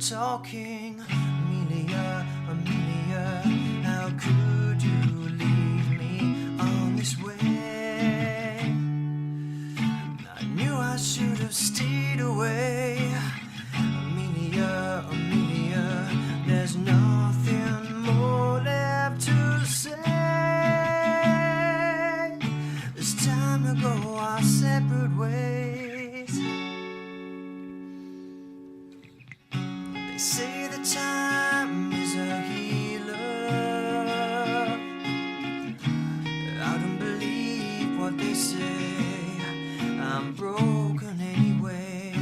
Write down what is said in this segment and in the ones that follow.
Talking, Amelia, Amelia, how could you leave me on this way? I knew I should have stayed away. Amelia, Amelia, there's nothing more left to say. It's time to go our separate ways. Say the time is a healer. I don't believe what they say. I'm broken anyway.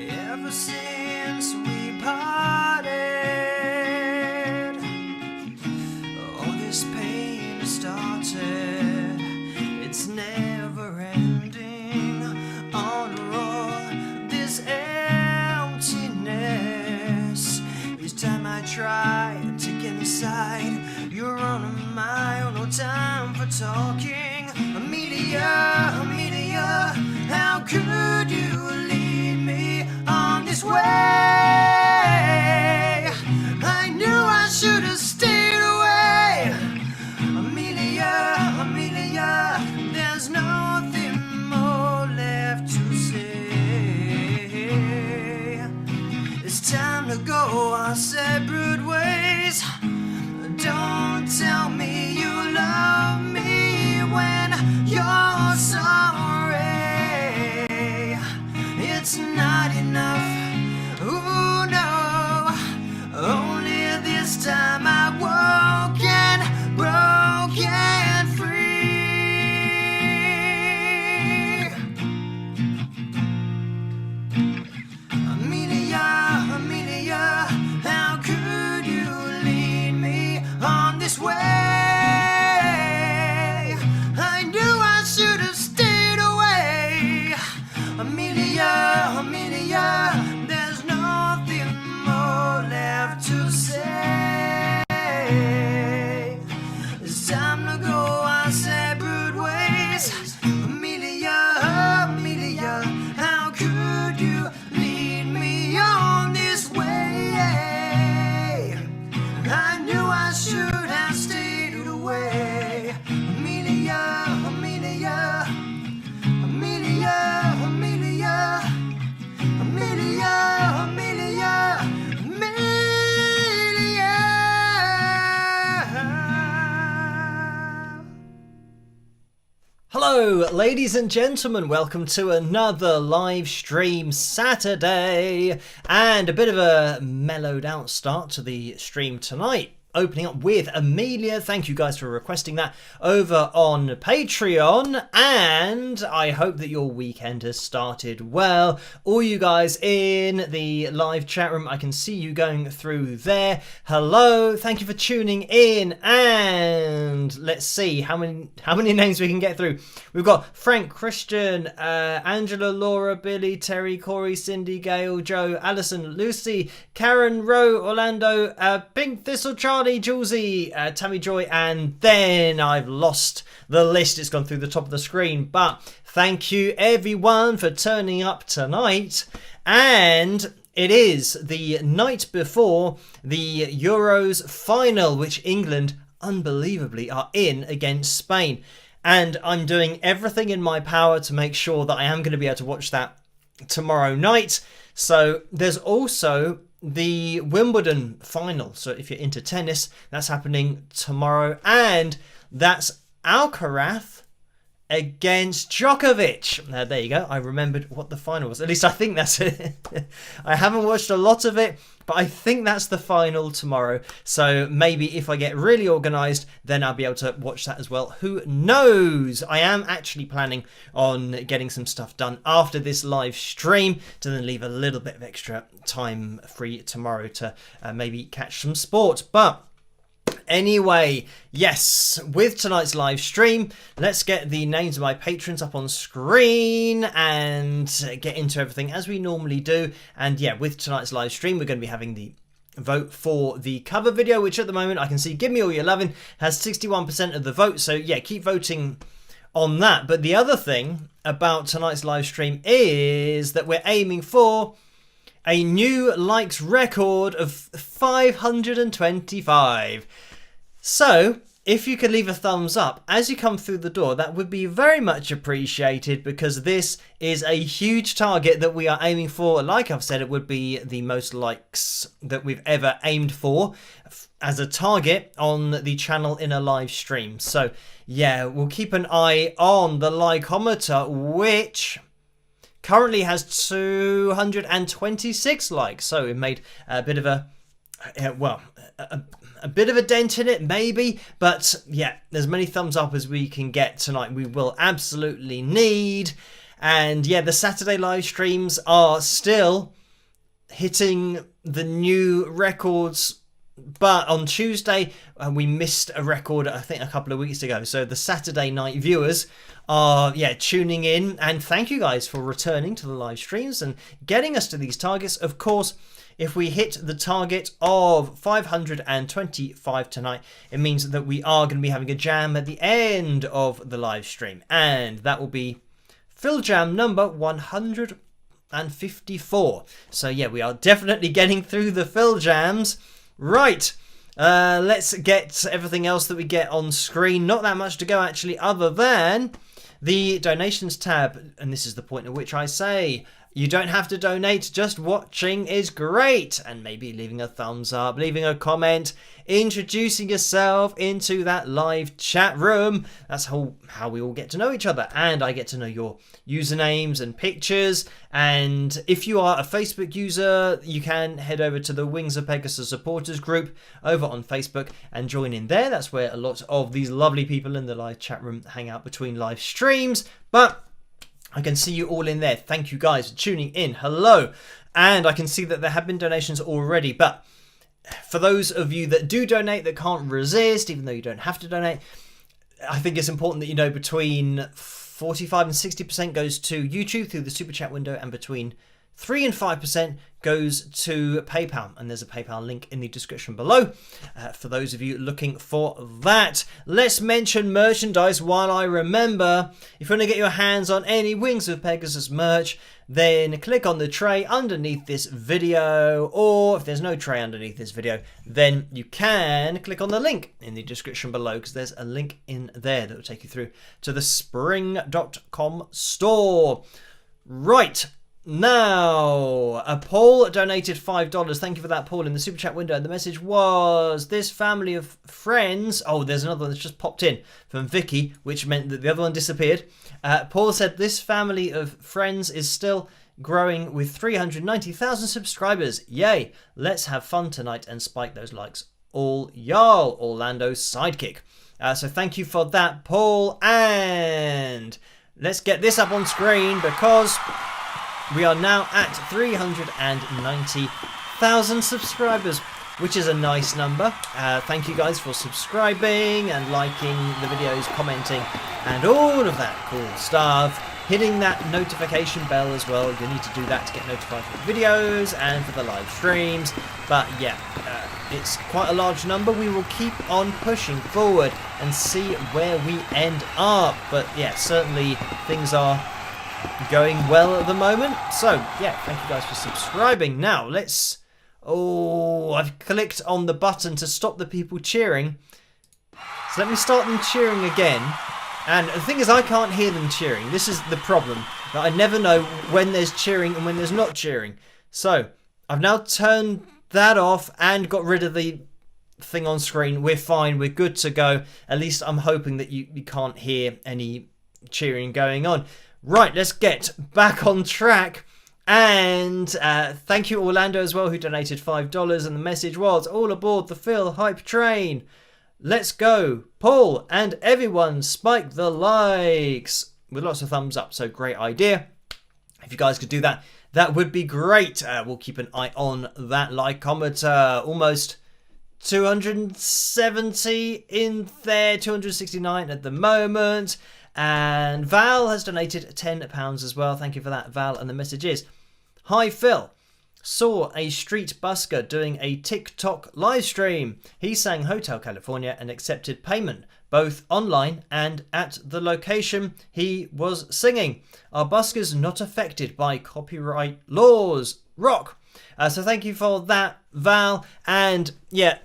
Ever since we parted, all this pain started. It's never ending. Under all this emptiness, each time I try to get inside, you're on my own, no time for talking. Amelia, Amelia, how could you lead me on this way? I knew I should have stayed away. Amelia, Amelia, there's nothing more left to say. It's time to go our separate ways. Don't tell me you love me when you're sorry. It's not enough. Ooh, no. Only this time I woke and broken free. Amelia, Amelia, how could you lead me on this way? I knew I should have stayed away. Amelia, Amelia, there's nothing more left to say. It's time to go our separate ways. Amelia, Amelia, how could you lead me on this way? I knew I should have stayed away. Amelia, Amelia, Amelia, Amelia, Amelia, Amelia, Amelia. Hello, ladies and gentlemen, welcome to another live stream Saturday, and a bit of a mellowed out start to the stream tonight. Opening up with Amelia. Thank you guys for requesting that over on Patreon, and I hope that your weekend has started well. All you guys in the live chat room, I can see you going through there. Hello, thank you for tuning in, and let's see how many names we can get through. We've got Frank, Christian, Angela, Laura, Billy, Terry, Corey, Cindy, Gail, Joe, Alison, Lucy, Karen, Roe, Orlando, Pink Thistle, Charlie, Julesy, Tammy Joy, and then I've lost the list. It's gone through the top of the screen, but thank you everyone for turning up tonight. And it is the night before the Euros final, which England unbelievably are in against Spain, and I'm doing everything in my power to make sure that I am going to be able to watch that tomorrow night. So there's also the Wimbledon final. So if you're into tennis, that's happening tomorrow. And that's Alcaraz against Djokovic. There you go. I remembered what the final was. At least I think that's it. I haven't watched a lot of it, but I think that's the final tomorrow. So maybe if I get really organised, then I'll be able to watch that as well. Who knows? I am actually planning on getting some stuff done after this live stream to then leave a little bit of extra time free tomorrow to maybe catch some sport. But anyway, yes, with tonight's live stream, let's get the names of my patrons up on screen and get into everything as we normally do. And yeah, with tonight's live stream, we're going to be having the vote for the cover video, which at the moment I can see Gimme All Your Lovin has 61% of the vote. So yeah, keep voting on that. But the other thing about tonight's live stream is that we're aiming for a new likes record of 525. So, if you could leave a thumbs up as you come through the door, that would be very much appreciated, because this is a huge target that we are aiming for. Like I've said, it would be the most likes that we've ever aimed for as a target on the channel in a live stream. So, yeah, we'll keep an eye on the likeometer, which currently has 226 likes. So, we've made a bit of a bit of a dent in it, maybe, but yeah, as many thumbs up as we can get tonight we will absolutely need. And yeah, the Saturday live streams are still hitting the new records, but on Tuesday we missed a record, I think, a couple of weeks ago. So the Saturday night viewers are tuning in, and thank you guys for returning to the live streams and getting us to these targets. Of course, if we hit the target of 525 tonight, it means that we are going to be having a jam at the end of the live stream. And that will be FilJam number 154. So yeah, we are definitely getting through the FilJams. Right, let's get everything else that we get on screen. Not that much to go, actually, other than the donations tab. And this is the point at which I say, you don't have to donate, just watching is great. And maybe leaving a thumbs up, leaving a comment, introducing yourself into that live chat room. That's how we all get to know each other. And I get to know your usernames and pictures. And if you are a Facebook user, you can head over to the Wings of Pegasus supporters group over on Facebook and join in there. That's where a lot of these lovely people in the live chat room hang out between live streams. But I can see you all in there. Thank you guys for tuning in. Hello. And I can see that there have been donations already. But for those of you that do donate, that can't resist, even though you don't have to donate, I think it's important that you know between 45 and 60% goes to YouTube through the Super Chat window, and between 3 and 5% goes to PayPal, and there's a PayPal link in the description below for those of you looking for that. Let's mention merchandise while I remember. If you want to get your hands on any Wings of Pegasus merch, then click on the tray underneath this video, or if there's no tray underneath this video, then you can click on the link in the description below, because there's a link in there that will take you through to the spring.com store. Right. Now, Paul donated $5. Thank you for that, Paul, in the Super Chat window. And the message was, this family of friends... Oh, there's another one that's just popped in from Vicky, which meant that the other one disappeared. Paul said, this family of friends is still growing with 390,000 subscribers. Yay! Let's have fun tonight and spike those likes. All y'all, Orlando's sidekick. So thank you for that, Paul. And let's get this up on screen, because we are now at 390,000 subscribers, which is a nice number. Thank you guys for subscribing and liking the videos, commenting, and all of that cool stuff. Hitting that notification bell as well. You need to do that to get notified for the videos and for the live streams. But yeah, it's quite a large number. We will keep on pushing forward and see where we end up. But yeah, certainly things are going well at the moment. So yeah, thank you guys for subscribing. Now let's... Oh, I've clicked on the button to stop the people cheering. So let me start them cheering again. And the thing is, I can't hear them cheering. This is the problem, that I never know when there's cheering and when there's not cheering. So I've now turned that off and got rid of the thing on screen, we're fine, we're good to go. At least I'm hoping that you can't hear any cheering going on. Right, let's get back on track. And thank you Orlando as well, who donated $5, and the message was, all aboard the Phil hype train. Let's go. Paul and everyone, spike the likes with lots of thumbs up. So great idea. If you guys could do that, that would be great. We'll keep an eye on that likeometer. Almost 270 in there, 269 at the moment. And Val has donated £10 as well. Thank you for that, Val. And the message is, hi Phil, saw a street busker doing a TikTok live stream. He sang Hotel California and accepted payment, both online and at the location he was singing. Are buskers not affected by copyright laws? Rock. So thank you for that, Val. And yeah,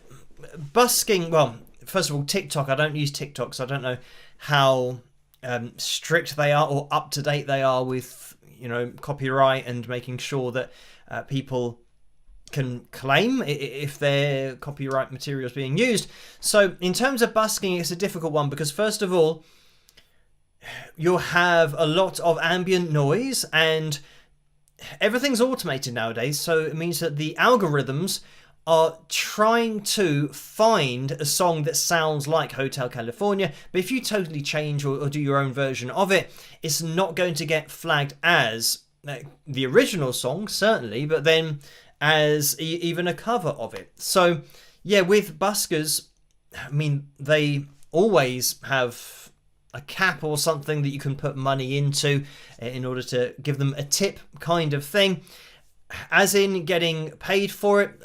busking, well, first of all, TikTok, I don't use TikTok, so I don't know how strict they are or up to date they are with, you know, copyright and making sure that people can claim if their copyright material is being used. So in terms of busking, it's a difficult one because first of all, you'll have a lot of ambient noise and everything's automated nowadays. So it means that the algorithms are trying to find a song that sounds like Hotel California, but if you totally change or do your own version of it, it's not going to get flagged as the original song, certainly, but then as even a cover of it. So yeah, with buskers, I mean, they always have a cap or something that you can put money into in order to give them a tip kind of thing, as in getting paid for it.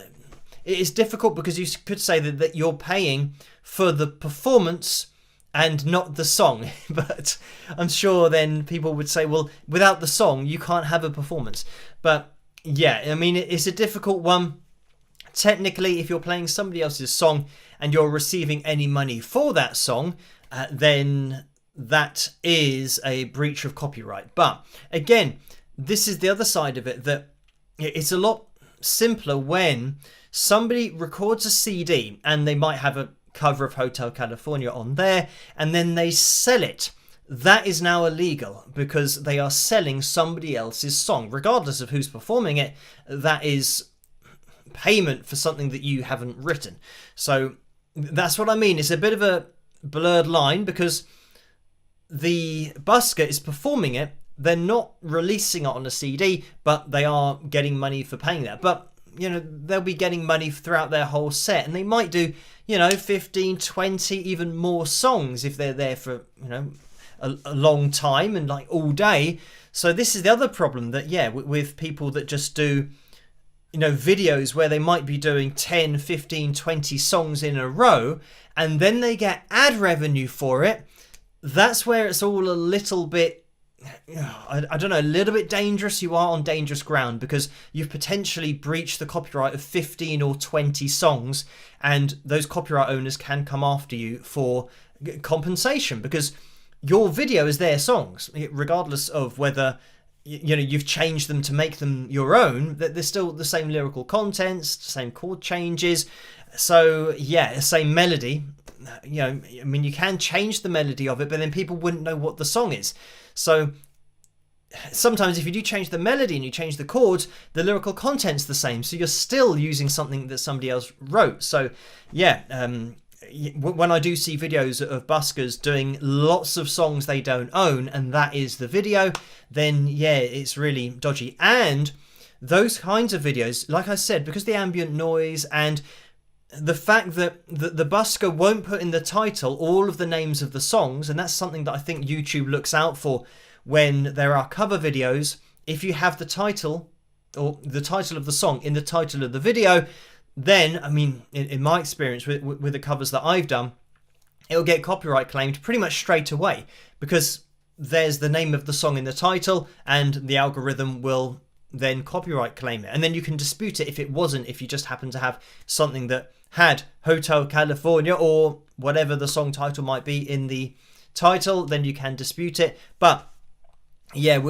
It is difficult because you could say that you're paying for the performance and not the song. But I'm sure then people would say, well, without the song, you can't have a performance. But yeah, I mean, it's a difficult one. Technically, if you're playing somebody else's song and you're receiving any money for that song, then that is a breach of copyright. But again, this is the other side of it, that it's a lot simpler when somebody records a CD and they might have a cover of Hotel California on there and then they sell it. That is now illegal because they are selling somebody else's song. Regardless of who's performing it, that is payment for something that you haven't written. So that's what I mean. It's a bit of a blurred line because the busker is performing it. They're not releasing it on a CD, but they are getting money for paying that. But you know, they'll be getting money throughout their whole set, and they might do, you know, 15, 20, even more songs if they're there for, you know, a long time and like all day. So this is the other problem that, yeah, with people that just do, you know, videos where they might be doing 10, 15, 20 songs in a row, and then they get ad revenue for it. That's where it's all a little bit, I don't know, a little bit dangerous. You are on dangerous ground because you've potentially breached the copyright of 15 or 20 songs, and those copyright owners can come after you for compensation because your video is their songs, regardless of whether you know you've changed them to make them your own. That they're still the same lyrical contents, same chord changes. So yeah, same melody. You know, I mean, you can change the melody of it, but then people wouldn't know what the song is. So sometimes if you do change the melody and you change the chords, the lyrical content's the same. So you're still using something that somebody else wrote. So yeah, when I do see videos of buskers doing lots of songs they don't own, and that is the video, then yeah, it's really dodgy. And those kinds of videos, like I said, because the ambient noise and the fact that the busker won't put in the title all of the names of the songs, and that's something that I think YouTube looks out for when there are cover videos. If you have the title or the title of the song in the title of the video, then, I mean, in my experience with the covers that I've done, it'll get copyright claimed pretty much straight away because there's the name of the song in the title and the algorithm will then copyright claim it. And then you can dispute it if it wasn't, if you just happen to have something that had Hotel California or whatever the song title might be in the title, then you can dispute it. But yeah,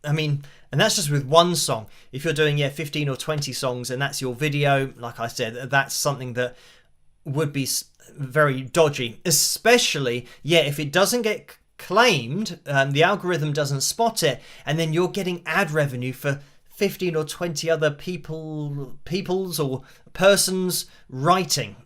I mean, and that's just with one song. If you're doing 15 or 20 songs and that's your video, like I said, that's something that would be very dodgy, especially if it doesn't get claimed, the algorithm doesn't spot it, and then you're getting ad revenue for 15 or 20 other people's or persons writing.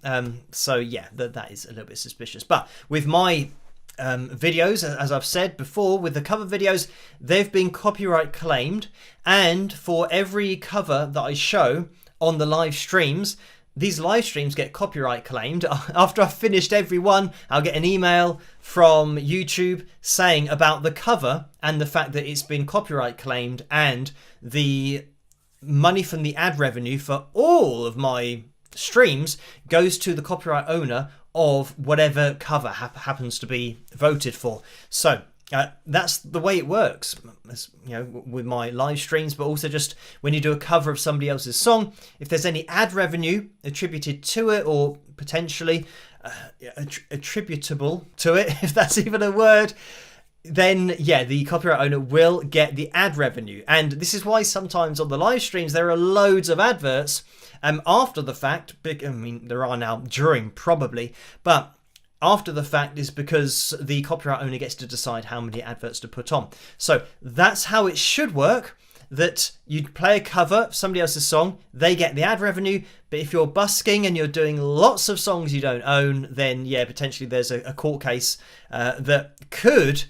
So yeah, that is a little bit suspicious. But with my videos, as I've said before, with the cover videos, they've been copyright claimed, and for every cover that I show on the live streams, these live streams get copyright claimed. After I've finished every one, I'll get an email from YouTube saying about the cover and the fact that it's been copyright claimed, and the money from the ad revenue for all of my streams goes to the copyright owner of whatever cover happens to be voted for. So that's the way it works, with my live streams, but also just when you do a cover of somebody else's song, if there's any ad revenue attributed to it, or potentially attributable to it, if that's even a word, then the copyright owner will get the ad revenue. And this is why sometimes on the live streams there are loads of adverts after the fact. I mean, there are now during, probably, but after the fact is because the copyright owner gets to decide how many adverts to put on. So that's how it should work, that you play a cover of somebody else's song, they get the ad revenue. But if you're busking and you're doing lots of songs you don't own, then potentially there's a court case that could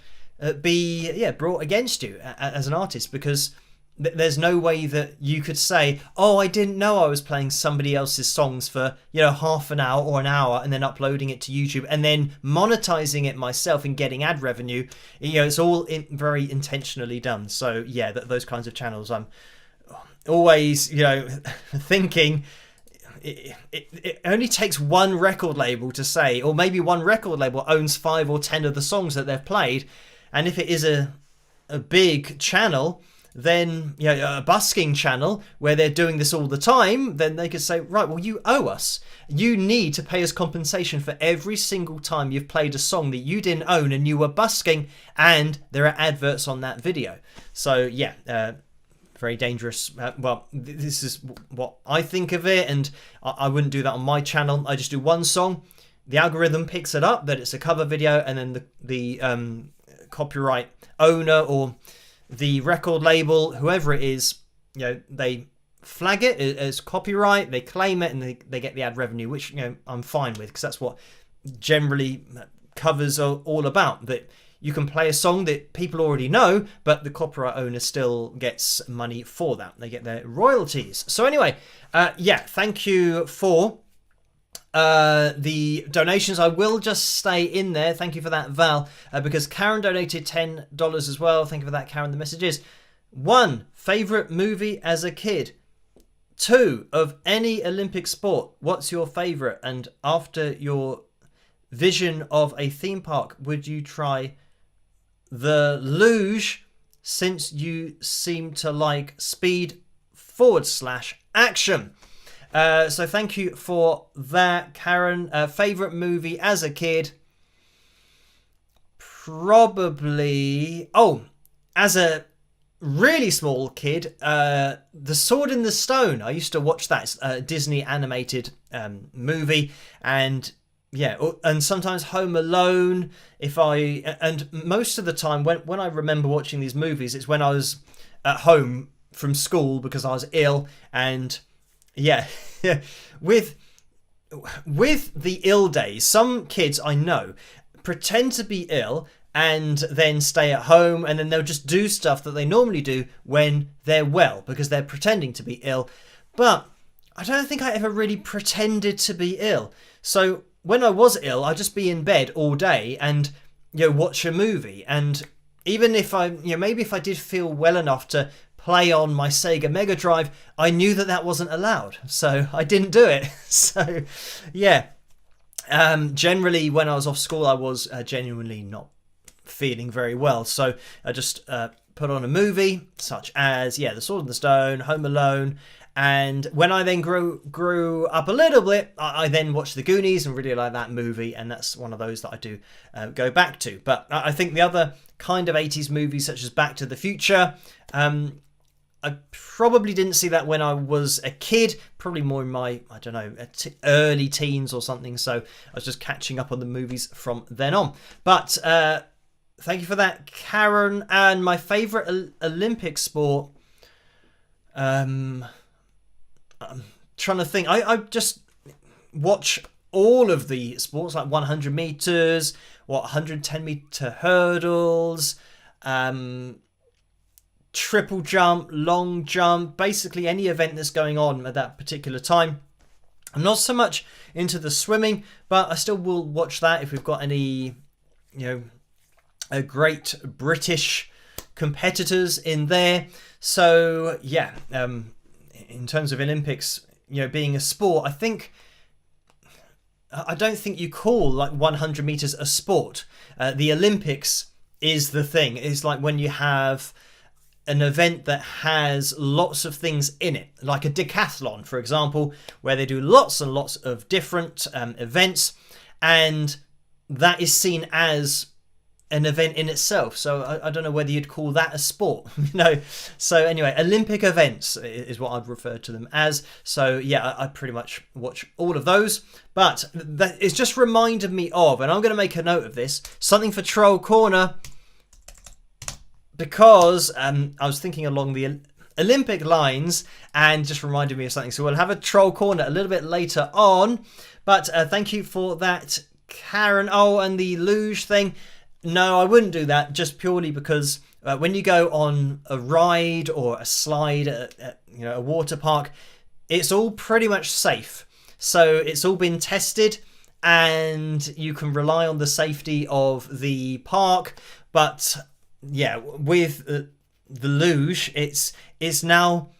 be brought against you as an artist, because there's no way that you could say, oh, I didn't know I was playing somebody else's songs for half an hour or an hour and then uploading it to YouTube and then monetizing it myself and getting ad revenue. It's all very intentionally done. So those kinds of channels, I'm always thinking it only takes one record label to say, or maybe one record label owns 5 or 10 of the songs that they've played, and if it is a big channel, then a busking channel where they're doing this all the time, then they could say, right, well, you owe us. You need to pay us compensation for every single time you've played a song that you didn't own and you were busking, and there are adverts on that video. So very dangerous. Well, this is what I think of it, and I wouldn't do that on my channel. I just do one song. The algorithm picks it up that it's a cover video, and then the copyright owner or the record label, whoever it is, they flag it as copyright, they claim it, and they get the ad revenue, which I'm fine with, because that's what generally covers are all about. That you can play a song that people already know, but the copyright owner still gets money for that. They get their royalties. So anyway, thank you for the donations. I will just stay in there. Thank you for that, Val, because Karen donated $10 as well. Thank you for that, Karen. The messages: 1, favorite movie as a kid. 2, of any Olympic sport, what's your favorite? And after your vision of a theme park, would you try the luge, since you seem to like speed / action? So thank you for that, Karen. Favorite movie as a kid? Probably... as a really small kid, The Sword in the Stone. I used to watch that. It's a Disney animated movie. And sometimes Home Alone. And most of the time, when I remember watching these movies, it's when I was at home from school because I was ill, and... with the ill days, some kids I know pretend to be ill and then stay at home, and then they'll just do stuff that they normally do when they're well because they're pretending to be ill. But I don't think I ever really pretended to be ill. So when I was ill, I'd just be in bed all day and watch a movie. And even if maybe if I did feel well enough to play on my Sega Mega Drive, I knew that wasn't allowed, so I didn't do it. So generally when I was off school, I was genuinely not feeling very well, so I just put on a movie such as The Sword in the Stone, Home Alone, And when I then grew up a little bit, I then watched The Goonies and really like that movie, and that's one of those that I do go back to. But I think the other kind of 80s movies, such as Back to the Future, I probably didn't see that when I was a kid, probably more in my, I don't know, early teens or something. So I was just catching up on the movies from then on. But thank you for that, Karen. And my favourite Olympic sport, I'm trying to think. I just watch all of the sports, like 100 meters, 110 meter hurdles, triple jump, long jump, basically any event that's going on at that particular time. I'm not so much into the swimming, but I still will watch that if we've got any, a great British competitors in there. So yeah, in terms of Olympics, being a sport, I don't think you call like 100 meters a sport. The Olympics is the thing. It's like when you have an event that has lots of things in it, like a decathlon, for example, where they do lots and lots of different events, and that is seen as an event in itself. So I don't know whether you'd call that a sport, So anyway, Olympic events is what I'd refer to them as. So yeah, I pretty much watch all of those. But that it's just reminded me of, and I'm going to make a note of this, something for Troll Corner, because I was thinking along the Olympic lines and just reminded me of something. So we'll have a Troll Corner a little bit later on. But thank you for that, Karen. Oh, and the luge thing. No, I wouldn't do that, just purely because when you go on a ride or a slide at a water park, it's all pretty much safe. So it's all been tested and you can rely on the safety of the park. But yeah, with the luge, it's now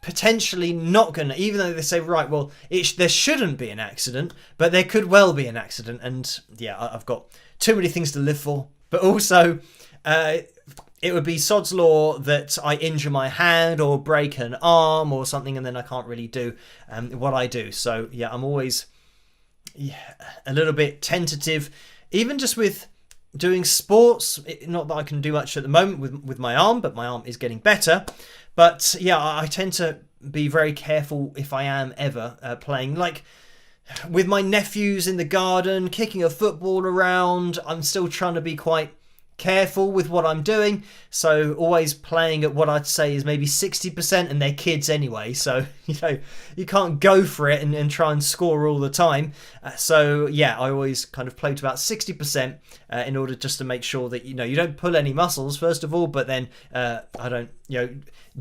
potentially not going to, even though they say, right, well, there shouldn't be an accident, but there could well be an accident. And yeah, I've got too many things to live for. But also, it would be sod's law that I injure my hand or break an arm or something, and then I can't really do what I do. So yeah, I'm always a little bit tentative, even just with doing sports. Not that I can do much at the moment with my arm, but my arm is getting better. But yeah, I tend to be very careful if I am ever playing. Like with my nephews in the garden, kicking a football around, I'm still trying to be quite careful with what I'm doing. So always playing at what I'd say is maybe 60%, and they're kids anyway. So, you can't go for it and try and score all the time. So yeah, I always kind of play to about 60% in order just to make sure that, you don't pull any muscles, first of all, but then I don't,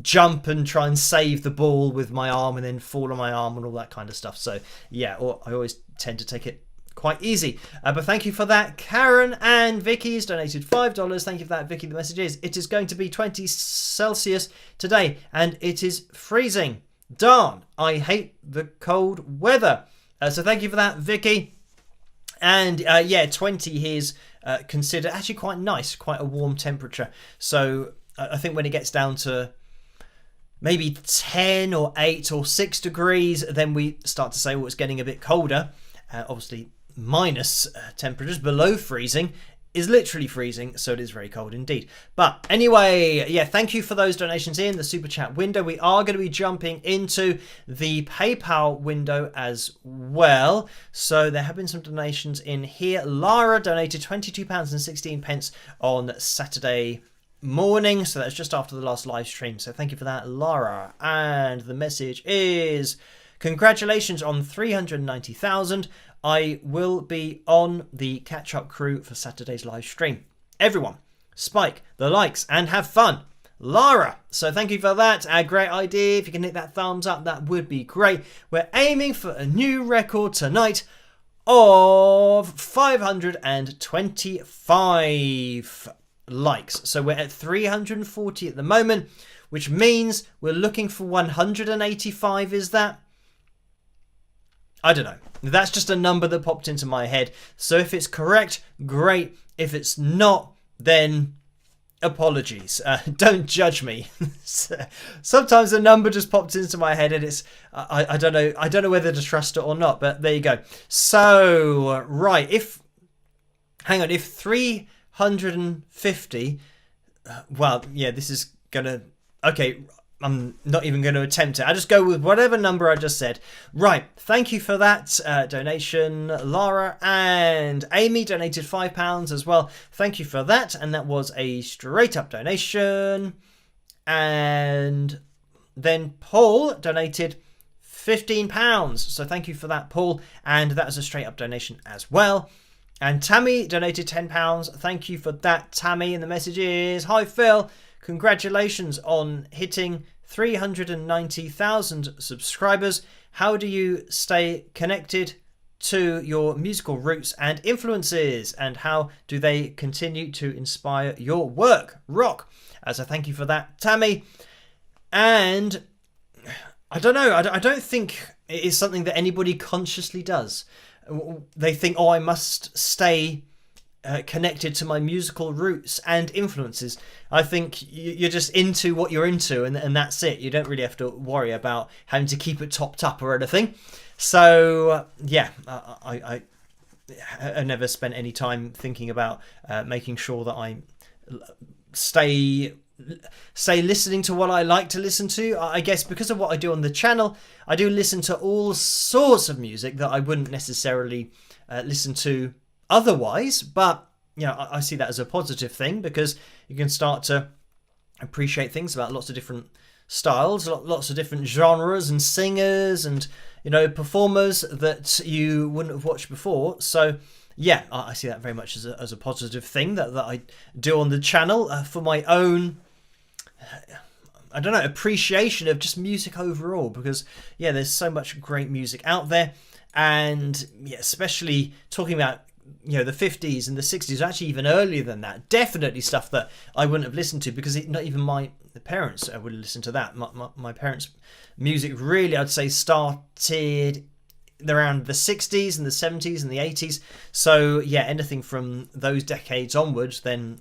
jump and try and save the ball with my arm and then fall on my arm and all that kind of stuff. So yeah, I always tend to take it quite easy. But thank you for that, Karen. And Vicky's donated $5. Thank you for that, Vicky. The message is, it is going to be 20 Celsius today and it is freezing. Darn, I hate the cold weather. So thank you for that, Vicky. And yeah, 20 here is considered actually quite nice, quite a warm temperature. So I think when it gets down to maybe 10 or 8 or 6 degrees, then we start to say, well, it's getting a bit colder. Obviously, minus temperatures below freezing is literally freezing, so it is very cold indeed. But anyway, yeah, thank you for those donations in the super chat window. We are going to be jumping into the PayPal window as well. So there have been some donations in here. Lara donated £22.16 on Saturday morning, so that's just after the last live stream. So thank you for that, Lara. And the message is, congratulations on 390,000. I will be on the catch-up crew for Saturday's live stream. Everyone, spike the likes and have fun. Lara. So thank you for that. A great idea. If you can hit that thumbs up, that would be great. We're aiming for a new record tonight of 525 likes. So we're at 340 at the moment, which means we're looking for 185. Is that? I don't know. That's just a number that popped into my head. So if it's correct, great. If it's not, then apologies. Don't judge me. Sometimes a number just popped into my head and it's I don't know whether to trust it or not, but there you go. So right, if 350, well, yeah, this is gonna, okay, I'm not even going to attempt it. I just go with whatever number I just said. Right, thank you for that donation, Lara, and Amy donated £5 as well. Thank you for that, and that was a straight up donation. And then Paul donated £15, so thank you for that, Paul, and that is a straight up donation as well. And Tammy donated £10. Thank you for that, Tammy, and the message is, hi Phil, congratulations on hitting 390,000 subscribers. How do you stay connected to your musical roots and influences, and how do they continue to inspire your work? Rock. So thank you for that, Tammy. And I don't know, I don't think it is something that anybody consciously does. They think, oh, I must stay connected to my musical roots and influences. I think you're just into what you're into, and that's it. You don't really have to worry about having to keep it topped up or anything. So yeah, I never spent any time thinking about making sure that I stay listening to what I like to listen to. I guess because of what I do on the channel, I do listen to all sorts of music that I wouldn't necessarily listen to otherwise, but you know, I see that as a positive thing, because you can start to appreciate things about lots of different styles, lots of different genres and singers and, you know, performers that you wouldn't have watched before. So yeah, I see that very much as a positive thing that I do on the channel for my own, I don't know, appreciation of just music overall, because yeah, there's so much great music out there. And yeah, especially talking about, you know, the 50s and the 60s, actually even earlier than that, definitely stuff that I wouldn't have listened to, because not even my parents would listen to that. My parents' music really, I'd say, started around the 60s and the 70s and the 80s. So yeah, anything from those decades onwards, then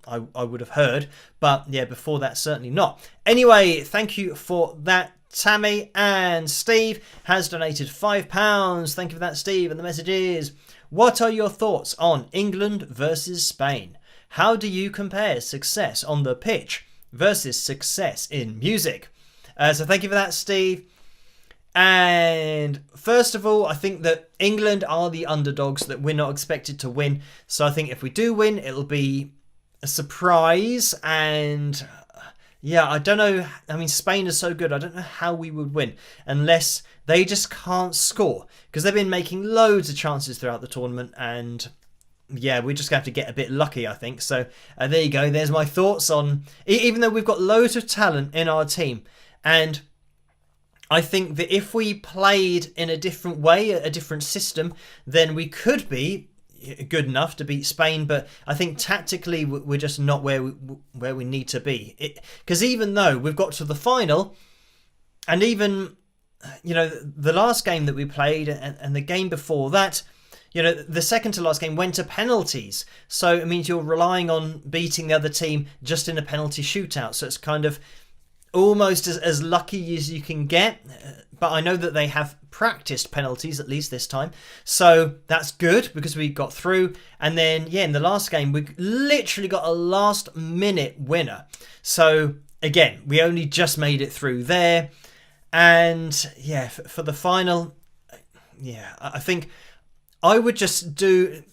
I would have heard. But yeah, before that, certainly not. Anyway, thank you for that, Tammy. And Steve has donated £5. Thank you for that, Steve. And the message is, what are your thoughts on England versus Spain? How do you compare success on the pitch versus success in music? So thank you for that, Steve. And first of all, I think that England are the underdogs that we're not expected to win. So I think if we do win, it'll be a surprise. And yeah, I don't know. I mean, Spain is so good. I don't know how we would win unless they just can't score, because they've been making loads of chances throughout the tournament. And yeah, we're just going to have to get a bit lucky, I think. So there you go. There's my thoughts on, even though we've got loads of talent in our team. And I think that if we played in a different way, a different system, then we could be good enough to beat Spain. But I think tactically we're just not where we need to be. Because even though we've got to the final, and even, you know, the last game that we played and the game before that, you know, the second to last game went to penalties. So it means you're relying on beating the other team just in a penalty shootout. So it's kind of almost as lucky as you can get. But I know that they have practiced penalties, at least this time. So that's good, because we got through. And then, yeah, in the last game, we literally got a last minute winner. So again, we only just made it through there. And yeah, for the final, yeah, I think I would just do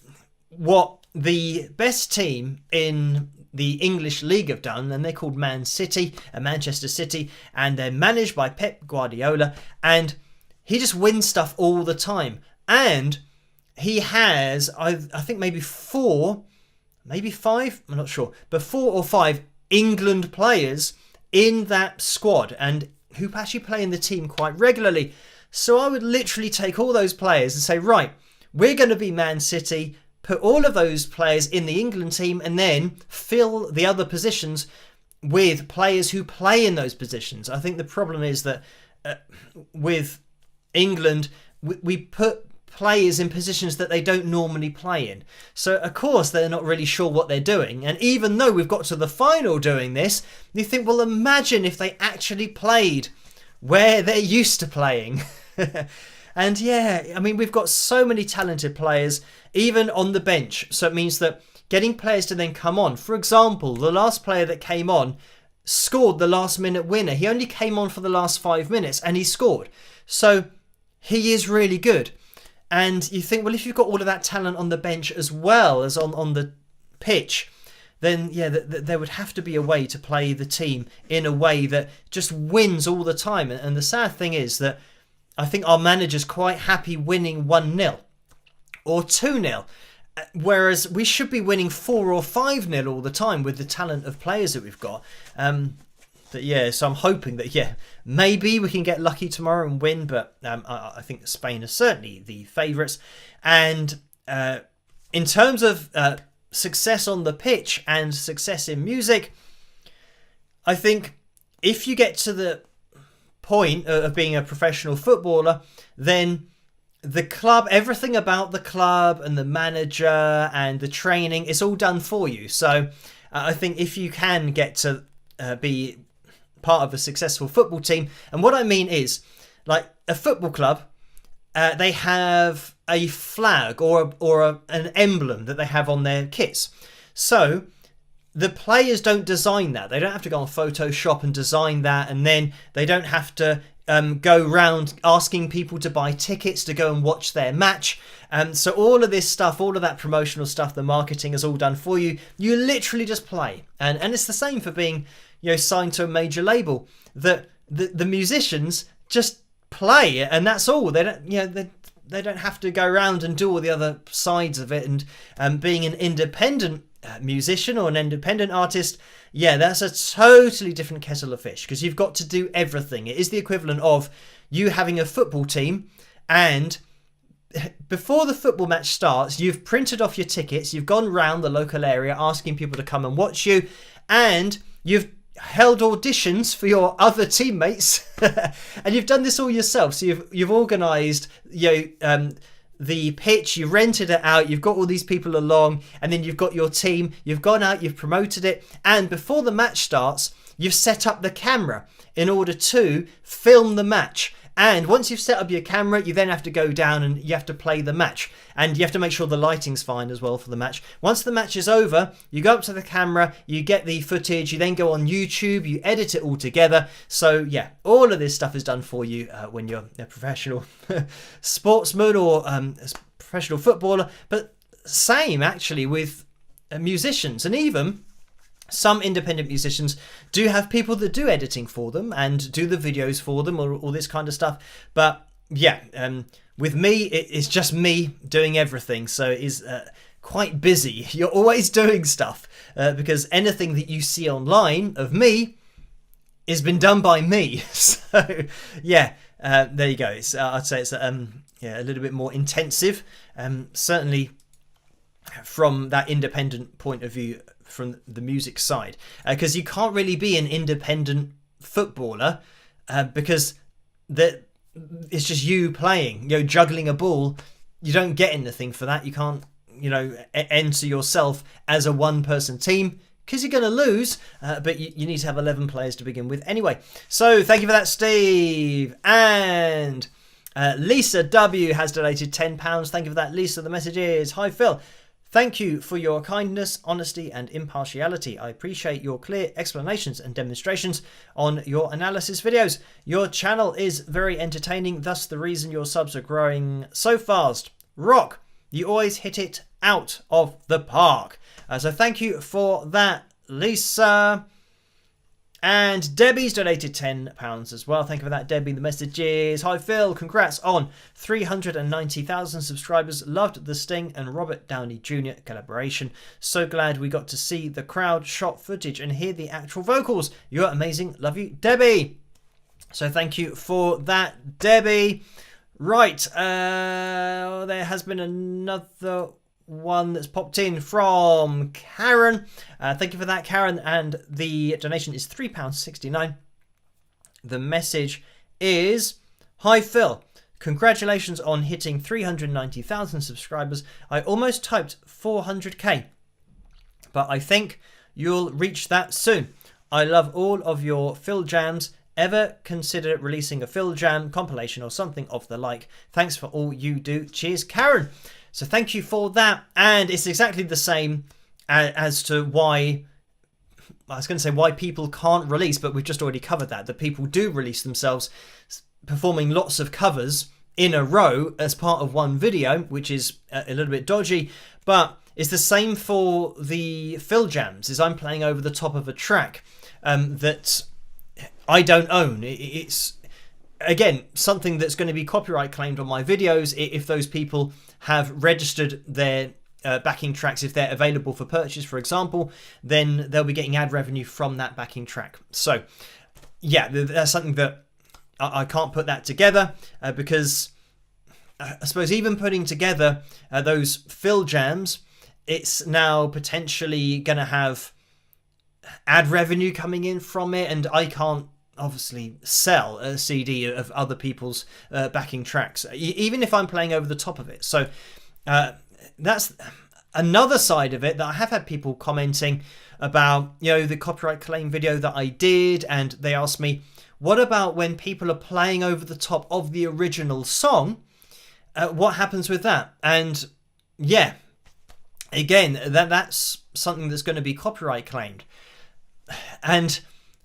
what the best team in the English League have done, and they're called Manchester City, and they're managed by Pep Guardiola, and he just wins stuff all the time. And he has, I think maybe 4, maybe 5, I'm not sure, but 4 or 5 England players in that squad, and who actually play in the team quite regularly. So I would literally take all those players and say, right, we're going to be Man City, put all of those players in the England team, and then fill the other positions with players who play in those positions. I think the problem is that with England, we put players in positions that they don't normally play in. So, of course, they're not really sure what they're doing. And even though we've got to the final doing this, you think, well, imagine if they actually played where they're used to playing. And yeah, I mean, we've got so many talented players, even on the bench. So it means that getting players to then come on. For example, the last player that came on scored the last minute winner. He only came on for the last 5 minutes and he scored. So he is really good. And you think, well, if you've got all of that talent on the bench as well as on the pitch, then yeah, there would have to be a way to play the team in a way that just wins all the time. And the sad thing is that I think our manager's quite happy winning 1-0 or 2-0, whereas we should be winning 4 or 5-0 all the time with the talent of players that we've got. But yeah, so I'm hoping that, yeah, maybe we can get lucky tomorrow and win, but I think Spain are certainly the favourites. And in terms of success on the pitch and success in music, I think if you get to the point of being a professional footballer, then the club, everything about the club and the manager and the training is all done for you. So I think if you can get to be part of a successful football team, and what I mean is, like a football club, they have a flag or an emblem that they have on their kits. So the players don't design that. They don't have to go on Photoshop and design that, and then they don't have to go round asking people to buy tickets to go and watch their match. So all of this stuff, all of that promotional stuff, the marketing is all done for you. You literally just play. And it's the same for being, signed to a major label. That the musicians just play, and that's all. They don't, they don't have to go around and do all the other sides of it. And being an independent musician or an independent artist, yeah, that's a totally different kettle of fish, because you've got to do everything. It is the equivalent of you having a football team, and before the football match starts, you've printed off your tickets, you've gone round the local area asking people to come and watch you, and you've held auditions for your other teammates and you've done this all yourself. So you've organised the pitch, you rented it out, you've got all these people along, and then you've got your team, you've gone out, you've promoted it, and before the match starts, you've set up the camera in order to film the match. And once you've set up your camera, you then have to go down and you have to play the match. And you have to make sure the lighting's fine as well for the match. Once the match is over, you go up to the camera, you get the footage, you then go on YouTube, you edit it all together. So yeah, all of this stuff is done for you when you're a professional sportsman or a professional footballer. But same actually with musicians, and even some independent musicians do have people that do editing for them and do the videos for them, or all this kind of stuff. But yeah, with me, it's just me doing everything. So it is quite busy. You're always doing stuff because anything that you see online of me has been done by me. So yeah, there you go. I'd say it's a little bit more intensive, certainly from that independent point of view, from the music side, because you can't really be an independent footballer because it's just you playing, juggling a ball. You don't get anything for that. You can't, enter yourself as a one-person team because you're going to lose, but you need to have 11 players to begin with anyway. So thank you for that, Steve. And Lisa W has donated £10. Thank you for that, Lisa. The message is, hi Phil, thank you for your kindness, honesty and impartiality. I appreciate your clear explanations and demonstrations on your analysis videos. Your channel is very entertaining, thus the reason your subs are growing so fast. Rock, you always hit it out of the park. So thank you for that, Lisa. And Debbie's donated £10 as well. Thank you for that, Debbie. The message is, hi Phil, congrats on 390,000 subscribers. Loved the Sting and Robert Downey Jr. collaboration. So glad we got to see the crowd shot footage and hear the actual vocals. You're amazing. Love you, Debbie. So thank you for that, Debbie. Right, there has been another one that's popped in from Karen. Thank you for that, Karen, and the donation is £3.69. The message is, hi Phil, Congratulations on hitting 390,000 subscribers. I almost typed 400k, but I think you'll reach that soon. I love all of your FilJams. Ever consider releasing a FilJam compilation or something of the like? Thanks for all you do. Cheers, Karen. So thank you for that. And it's exactly the same as to why, I was going to say why people can't release, but we've just already covered that. That people do release themselves performing lots of covers in a row as part of one video, which is a little bit dodgy. But it's the same for the FilJams, is I'm playing over the top of a track that I don't own. It's, again, something that's going to be copyright claimed on my videos if those people have registered their backing tracks. If they're available for purchase, for example, then they'll be getting ad revenue from that backing track. So yeah, that's something that I can't put that together because I suppose even putting together those FilJams, it's now potentially going to have ad revenue coming in from it, and I can't obviously sell a CD of other people's backing tracks, even if I'm playing over the top of it. So that's another side of it that I have had people commenting about, you know, the copyright claim video that I did, and they asked me, what about when people are playing over the top of the original song? What happens with that? And yeah, again, that's something that's going to be copyright claimed. And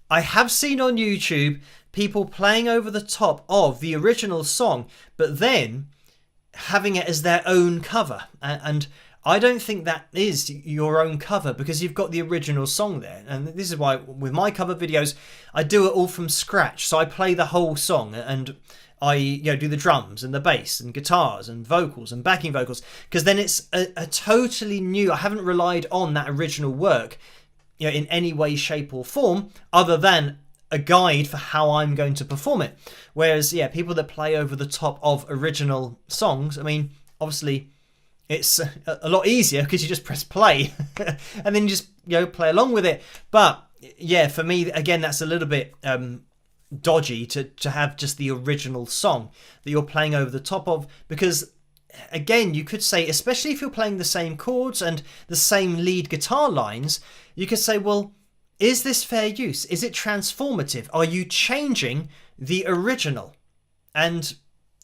I have seen on YouTube people playing over the top of the original song, but then having it as their own cover. And I don't think that is your own cover, because you've got the original song there. And this is why with my cover videos, I do it all from scratch. So I play the whole song and I do the drums and the bass and guitars and vocals and backing vocals, because then it's a totally new, I haven't relied on that original work in any way, shape or form, other than a guide for how I'm going to perform it. Whereas, yeah, people that play over the top of original songs, I mean, obviously it's a lot easier because you just press play and then you just, play along with it. But yeah, for me, again, that's a little bit dodgy to have just the original song that you're playing over the top of, because again, you could say, especially if you're playing the same chords and the same lead guitar lines, you could say, well, is this fair use? Is it transformative? Are you changing the original? And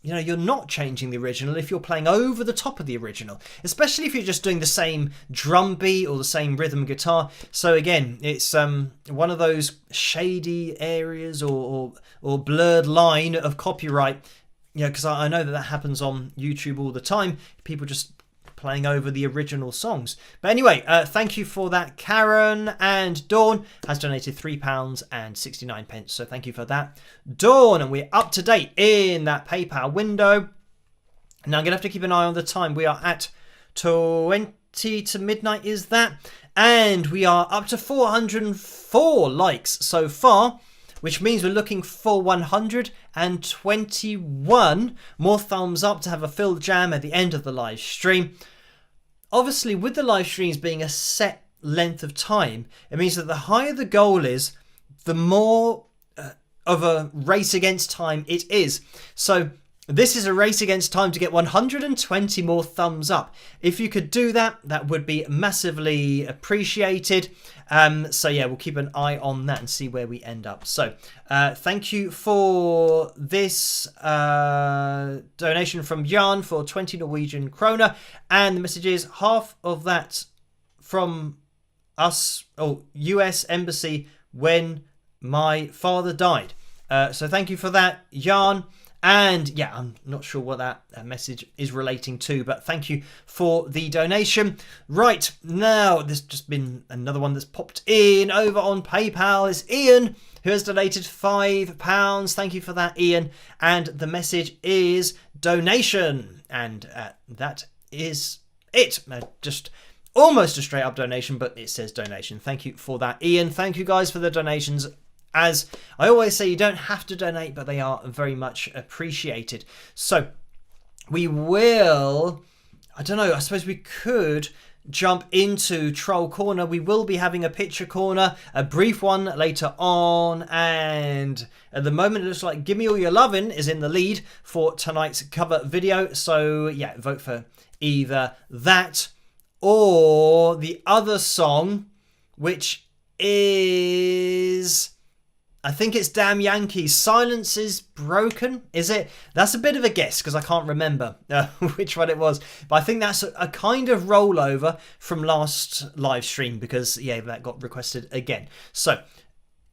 you're not changing the original if you're playing over the top of the original, especially if you're just doing the same drum beat or the same rhythm guitar. So again, it's one of those shady areas or blurred line of copyright, because I know that happens on YouTube all the time. People just playing over the original songs. But anyway, thank you for that, Karen. And Dawn has donated £3.69. So thank you for that, Dawn. And we're up to date in that PayPal window. Now I'm going to have to keep an eye on the time. We are at 20 to midnight, is that? And we are up to 404 likes so far, which means we're looking for 121 more thumbs up to have a FilJam at the end of the live stream. Obviously, with the live streams being a set length of time, it means that the higher the goal is, the more of a race against time it is. So this is a race against time to get 120 more thumbs up. If you could do that, that would be massively appreciated. So yeah, we'll keep an eye on that and see where we end up. So thank you for this donation from Jan for 20 Norwegian kroner. And the message is half of that from us, US Embassy, when my father died. So thank you for that, Jan. And yeah, I'm not sure what that message is relating to, but thank you for the donation. Right, now there's just been another one that's popped in over on PayPal. It's Ian, who has donated £5. Thank you for that, Ian. And the message is donation. And that is it. Just almost a straight up donation, but it says donation. Thank you for that, Ian. Thank you guys for the donations. As I always say, you don't have to donate, but they are very much appreciated. So we will, I don't know, I suppose we could jump into Troll Corner, we will be having a picture corner, a brief one later on, and at the moment it looks like Gimme All Your Lovin is in the lead for tonight's cover video. So yeah, vote for either that or the other song, which is, I think it's Damn Yankees, Silence is Broken, is it? That's a bit of a guess because I can't remember which one it was. But I think that's a kind of rollover from last live stream because, yeah, that got requested again. So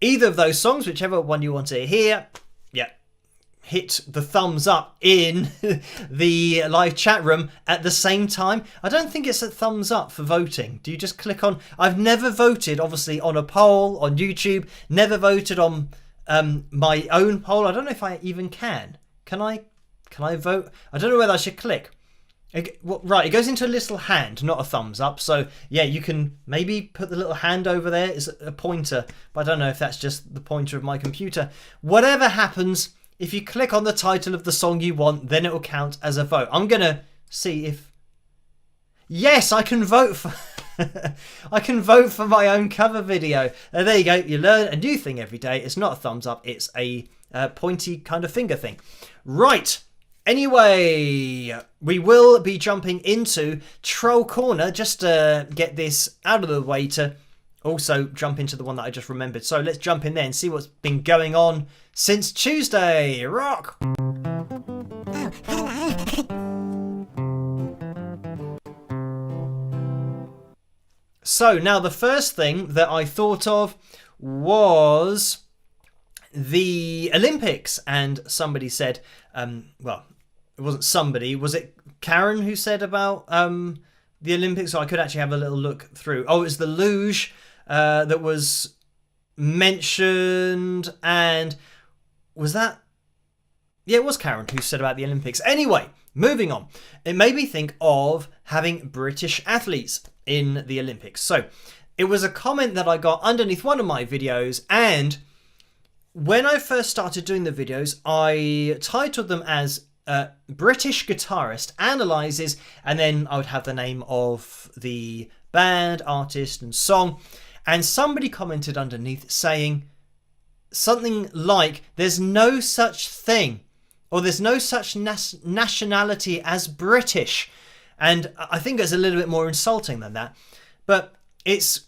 either of those songs, whichever one you want to hear, yeah, hit the thumbs up in the live chat room at the same time. I don't think it's a thumbs up for voting. Do you just click on... I've never voted, obviously, on a poll on YouTube. Never voted on my own poll. I don't know if I even can. Can I vote? I don't know whether I should click. Right, it goes into a little hand, not a thumbs up. So, yeah, you can maybe put the little hand over there. It's a pointer. But I don't know if that's just the pointer of my computer. Whatever happens... If you click on the title of the song you want, then it will count as a vote. I'm going to see if... Yes, I can vote for... I can vote for my own cover video. There you go. You learn a new thing every day. It's not a thumbs up. It's a pointy kind of finger thing. Right. Anyway, we will be jumping into Troll Corner just to get this out of the way to also jump into the one that I just remembered. So let's jump in there and see what's been going on since Tuesday. Rock! So now the first thing that I thought of was the Olympics, and somebody said, well, it wasn't somebody, was it Karen who said about the Olympics? So I could actually have a little look through. Oh, it was the luge that was mentioned, and was that... Yeah, it was Karen who said about the Olympics. Anyway, moving on. It made me think of having British athletes in the Olympics. So it was a comment that I got underneath one of my videos, and when I first started doing the videos, I titled them as British guitarist analyzes, and then I would have the name of the band, artist, and song. And somebody commented underneath saying something like, there's no such thing, or there's no such nationality as British. And I think it's a little bit more insulting than that. But it's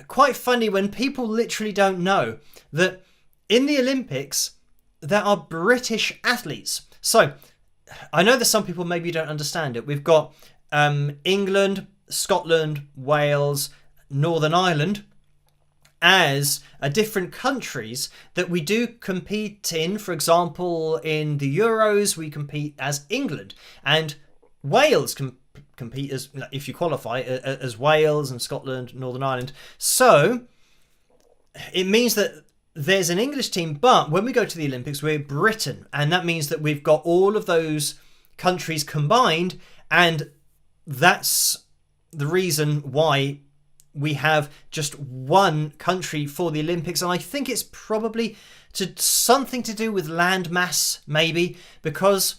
quite funny when people literally don't know that in the Olympics, there are British athletes. So I know that some people maybe don't understand it. We've got England, Scotland, Wales, Northern Ireland as different countries that we do compete in. For example, in the Euros, we compete as England, and Wales can compete as, if you qualify, as Wales, and Scotland, Northern Ireland. So it means that there's an English team, but when we go to the Olympics, we're Britain, and that means that we've got all of those countries combined, and that's the reason why we have just one country for the Olympics. And I think it's probably something to do with land mass, maybe, because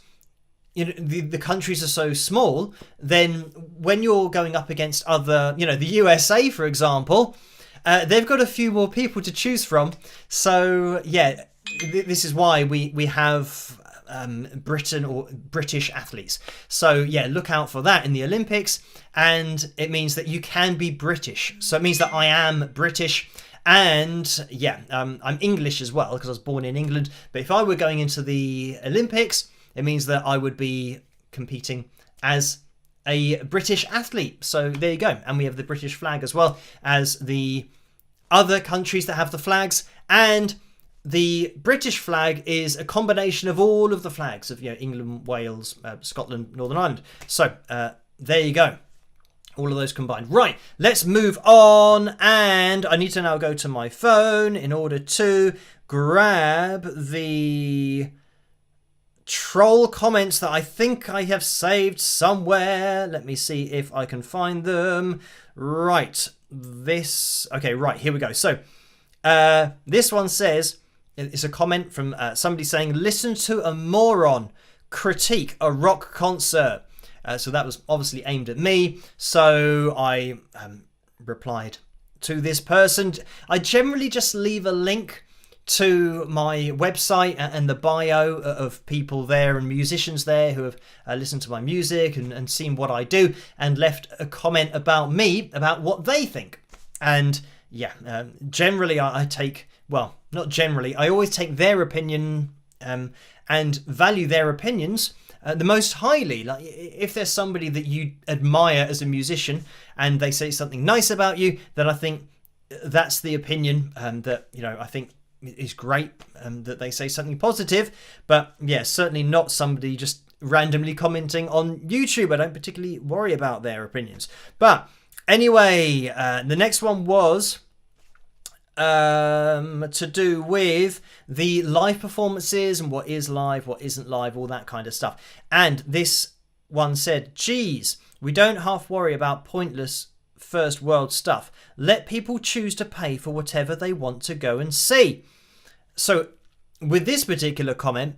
the countries are so small. Then when you're going up against other, the USA, for example, they've got a few more people to choose from. So yeah, this is why we have Britain or British athletes. So yeah, look out for that in the Olympics. And it means that you can be British. So it means that I am British. And yeah, I'm English as well because I was born in England. But if I were going into the Olympics, it means that I would be competing as a British athlete. So there you go. And we have the British flag as well as the other countries that have the flags. And the British flag is a combination of all of the flags of England, Wales, Scotland, Northern Ireland. So there you go. All of those combined. Right, let's move on. And I need to now go to my phone in order to grab the troll comments that I think I have saved somewhere. Let me see if I can find them. Right, okay, right, here we go. So this one says, it's a comment from somebody saying, listen to a moron critique a rock concert. So that was obviously aimed at me. So I replied to this person. I generally just leave a link to my website and the bio of people there and musicians there who have listened to my music and seen what I do and left a comment about me, about what they think. And yeah, generally I take, well, not generally, I always take their opinion and value their opinions the most highly. Like, if there's somebody that you admire as a musician and they say something nice about you, then I think that's the opinion that, you know, I think is great, that they say something positive. But yeah, certainly not somebody just randomly commenting on YouTube. I don't particularly worry about their opinions. But anyway, the next one was to do with the live performances and what is live, what isn't live, all that kind of stuff. And this one said, geez, we don't half worry about pointless first world stuff. Let people choose to pay for whatever they want to go and see. So with this particular comment,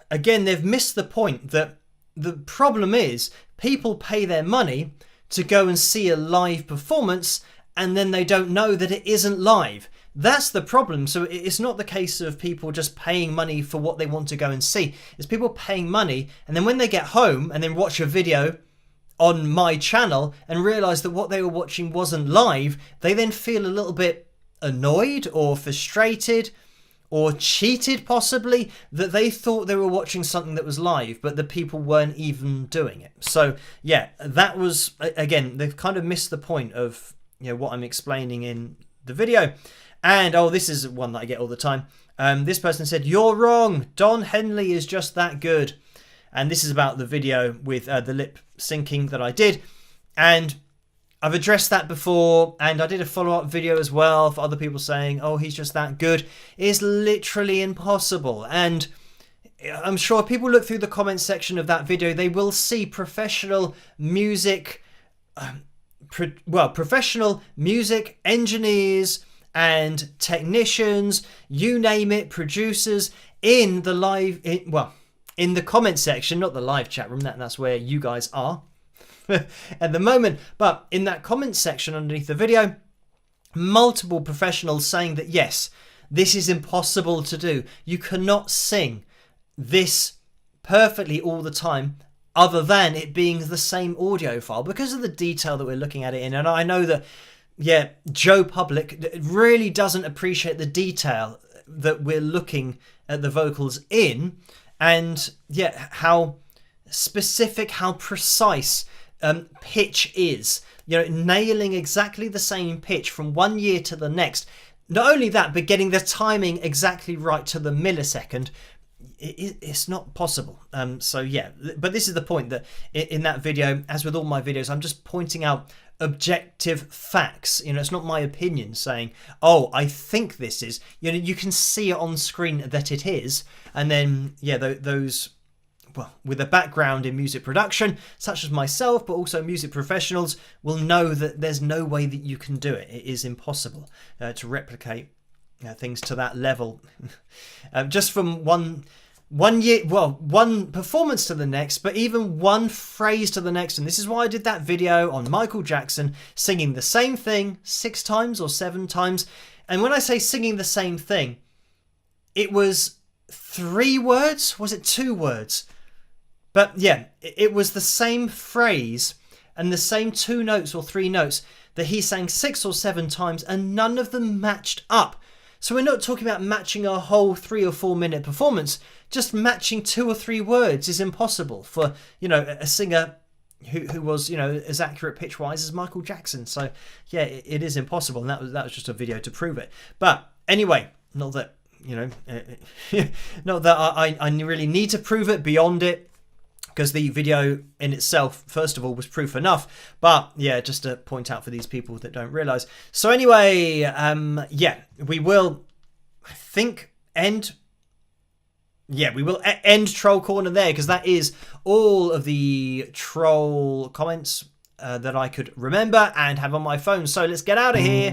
again, they've missed the point that the problem is people pay their money to go and see a live performance and then they don't know that it isn't live. That's the problem. So it's not the case of people just paying money for what they want to go and see. It's people paying money and then when they get home and then watch a video on my channel and realise that what they were watching wasn't live, they then feel a little bit annoyed or frustrated or cheated, possibly, that they thought they were watching something that was live, but the people weren't even doing it. So yeah, that was, again, they've kind of missed the point of, you know, what I'm explaining in the video. And oh, this is one that I get all the time. This person said, "You're wrong. Don Henley is just that good." And this is about the video with the lip syncing that I did. And I've addressed that before, and I did a follow-up video as well for other people saying, oh, he's just that good. It's literally impossible. And I'm sure if people look through the comments section of that video, they will see professional music, professional music engineers and technicians, you name it, producers, in the live, in the comment section, not the live chat room, that's where you guys are at the moment, but in that comment section underneath the video, multiple professionals saying that yes, this is impossible to do. You cannot sing this perfectly all the time other than it being the same audio file because of the detail that we're looking at it in. And I know that, yeah, Joe Public really doesn't appreciate the detail that we're looking at the vocals in, and yeah, how specific, how precise pitch is, you know, nailing exactly the same pitch from one year to the next. Not only that, but getting the timing exactly right to the millisecond. It's not possible. So yeah, but this is the point, that in that video, as with all my videos, I'm just pointing out objective facts. You know, it's not my opinion saying, oh, I think this is, you know, you can see it on screen that it is. And then yeah, those, well, with a background in music production, such as myself, but also music professionals, will know that there's no way that you can do it. It is impossible to replicate things to that level. Just from one year, well, one performance to the next, but even one phrase to the next. And this is why I did that video on Michael Jackson singing the same thing 6 times or 7 times. And when I say singing the same thing, it was 3 words? Was it 2 words? But yeah, it was the same phrase and the same 2 notes or 3 notes that he sang 6 or 7 times, and none of them matched up. So we're not talking about matching a whole 3 or 4 minute performance. Just matching 2 or 3 words is impossible for, you know, a singer who was, you know, as accurate pitch wise as Michael Jackson. So yeah, it is impossible, and that was just a video to prove it. But anyway, not that, you know, not that I really need to prove it beyond it, because the video in itself, first of all, was proof enough. But yeah, just to point out for these people that don't realise. So anyway, yeah, we will, I think, end Troll Corner there, because that is all of the troll comments that I could remember and have on my phone. So let's get out of here.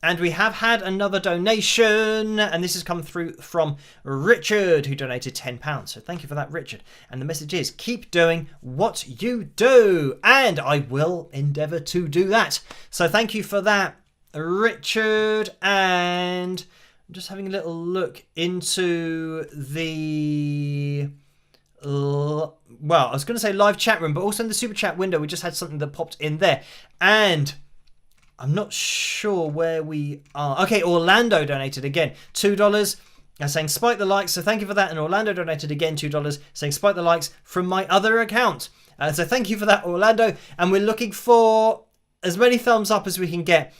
And we have had another donation, and this has come through from Richard, who donated £10. So thank you for that, Richard. And the message is, keep doing what you do, and I will endeavour to do that. So thank you for that, Richard. And I'm just having a little look into the... well, I was going to say live chat room, but also in the super chat window, we just had something that popped in there. And... I'm not sure where we are. Okay, Orlando donated again, $2, saying spike the likes. So thank you for that. And Orlando donated again, $2, saying spike the likes from my other account. So thank you for that, Orlando. And we're looking for as many thumbs up as we can get.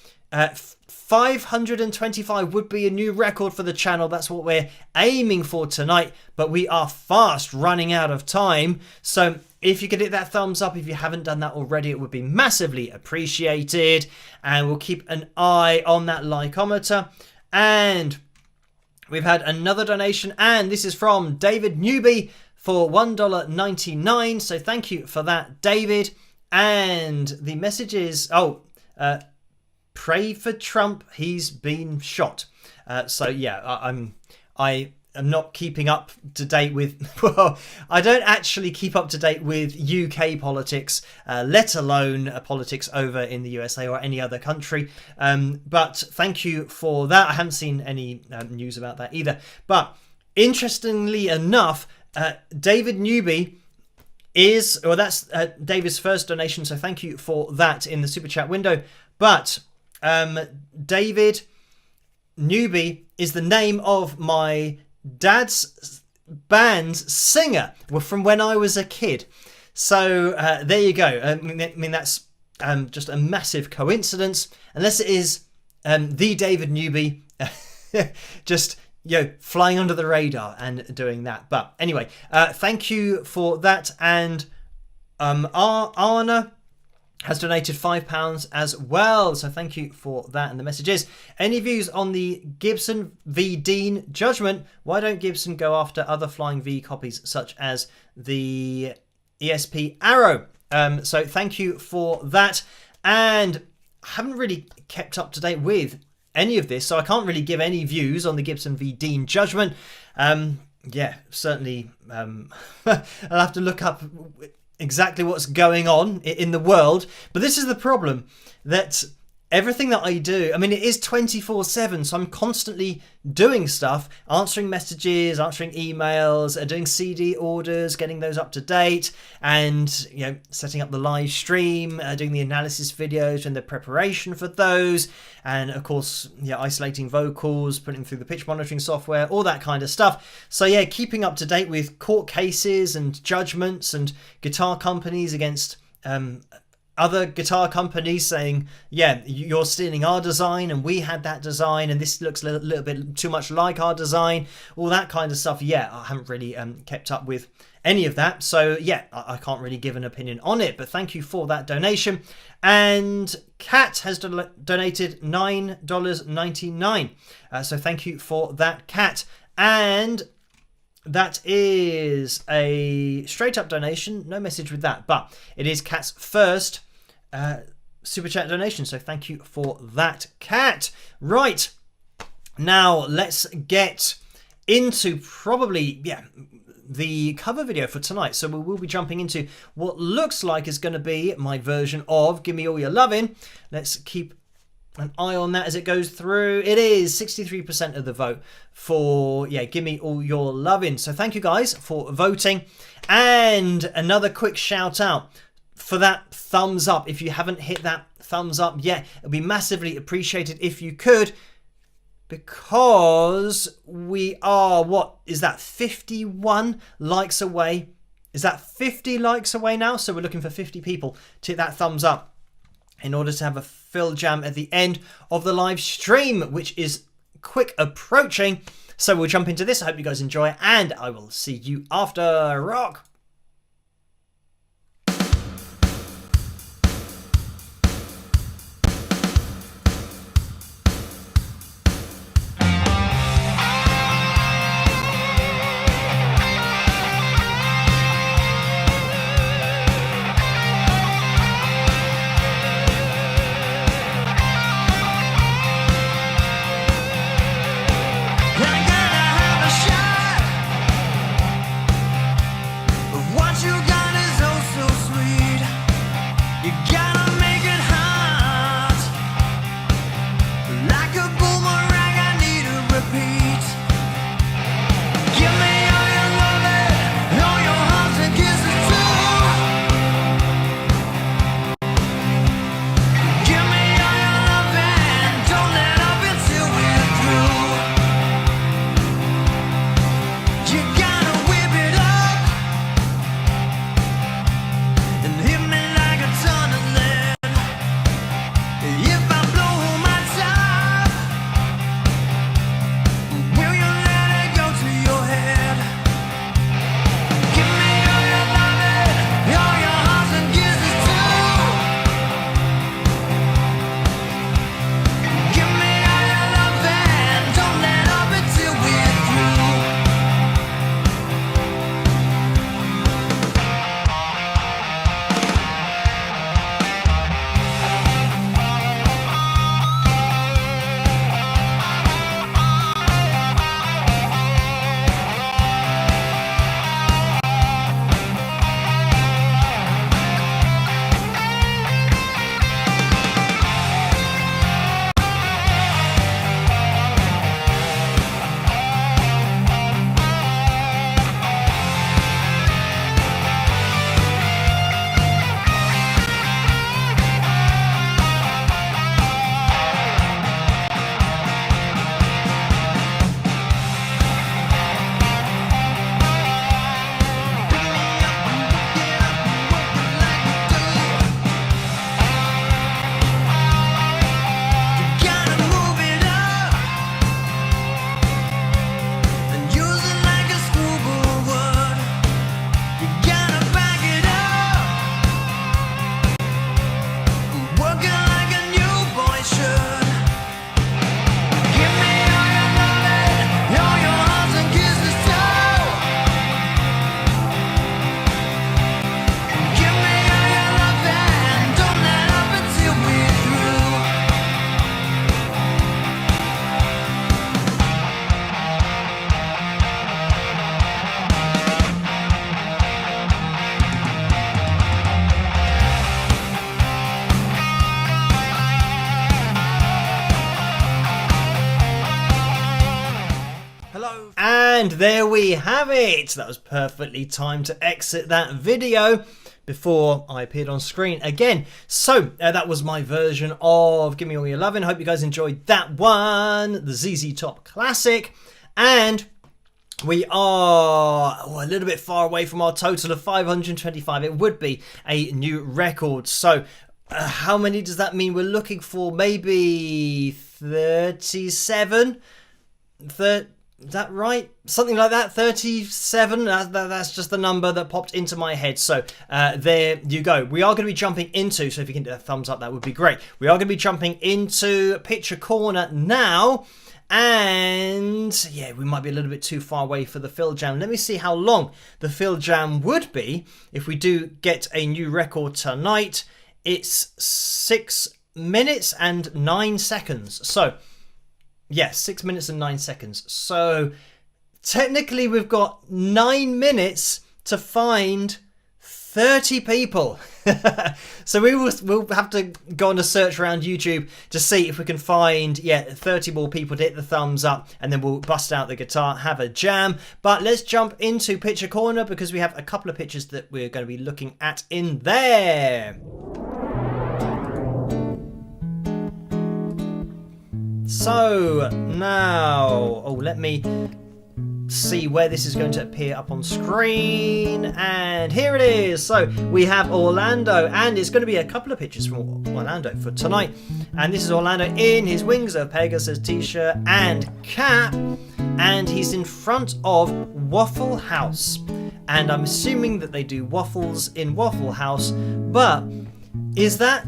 525 would be a new record for the channel. That's what we're aiming for tonight. But we are fast running out of time. So if you could hit that thumbs up, if you haven't done that already, it would be massively appreciated. And we'll keep an eye on that likeometer. And we've had another donation, and this is from David Newby for $1.99. So thank you for that, David. And the message is, pray for Trump. He's been shot. So yeah, I am not keeping up to date with. Well, I don't actually keep up to date with UK politics, let alone politics over in the USA or any other country. But thank you for that. I haven't seen any news about that either. But interestingly enough, David Newby is, well, that's David's first donation. So thank you for that in the super chat window. But David Newby is the name of my dad's band's singer from when I was a kid. So there you go. I mean that's just a massive coincidence, unless it is the David Newby just flying under the radar and doing that. But anyway, thank you for that. And Arna has donated £5 as well. So thank you for that. And the message is, any views on the Gibson v Dean judgment? Why don't Gibson go after other Flying V copies such as the ESP Arrow? So thank you for that. And I haven't really kept up to date with any of this, so I can't really give any views on the Gibson v Dean judgment. Yeah, certainly I'll have to look up exactly what's going on in the world. But this is the problem, that everything that I do, I mean, it is 24/7, so I'm constantly doing stuff, answering messages, answering emails, doing CD orders, getting those up to date, and setting up the live stream, doing the analysis videos and the preparation for those, and of course isolating vocals, putting them through the pitch monitoring software, all that kind of stuff. So yeah, keeping up to date with court cases and judgments and guitar companies against other guitar companies saying, yeah, you're stealing our design and we had that design and this looks a little bit too much like our design, all that kind of stuff. Yeah, I haven't really kept up with any of that. So yeah, I can't really give an opinion on it, but thank you for that donation. And Kat has donated $9.99. So thank you for that, Kat. And that is a straight up donation, no message with that, but it is Kat's first super chat donation, so thank you for that, Kat. Right, now let's get into probably the cover video for tonight. So we will be jumping into what looks like is going to be my version of Gimme All Your Lovin. Let's keep an eye on that as it goes through. It is 63% of the vote for Gimme All Your Lovin. So thank you guys for voting. And another quick shout out for that thumbs up. If you haven't hit that thumbs up yet, it'd be massively appreciated if you could, because we are, what is that, 51 likes away? Is that 50 likes away now? So we're looking for 50 people to hit that thumbs up in order to have a FilJam at the end of the live stream, which is quick approaching. So we'll jump into this. I hope you guys enjoy, and I will see you after. Rock! And there we have it. That was perfectly timed to exit that video before I appeared on screen again. So that was my version of Gimme All Your Lovin. Hope you guys enjoyed that one, the ZZ Top classic. And we are a little bit far away from our total of 525. It would be a new record. So how many does that mean we're looking for? Maybe 37? Is that right? Something like that, 37. That's just the number that popped into my head. So there you go. We are going to be jumping into, so if you can do a thumbs up, that would be great. We are going to be jumping into Picture Corner now. And yeah, we might be a little bit too far away for the FilJam. Let me see how long the FilJam would be if we do get a new record tonight. It's 6 minutes and 9 seconds. So yes, 6 minutes and 9 seconds. So technically we've got 9 minutes to find 30 people. So we'll have to go on a search around YouTube to see if we can find 30 more people to hit the thumbs up, and then we'll bust out the guitar, have a jam. But let's jump into Picture Corner because we have a couple of pictures that we're going to be looking at in there. So now, let me see where this is going to appear up on screen, and here it is. So we have Orlando, and it's going to be a couple of pictures from Orlando for tonight. And this is Orlando in his Wings of Pegasus t-shirt and cap, and he's in front of Waffle House, and I'm assuming that they do waffles in Waffle House. But is that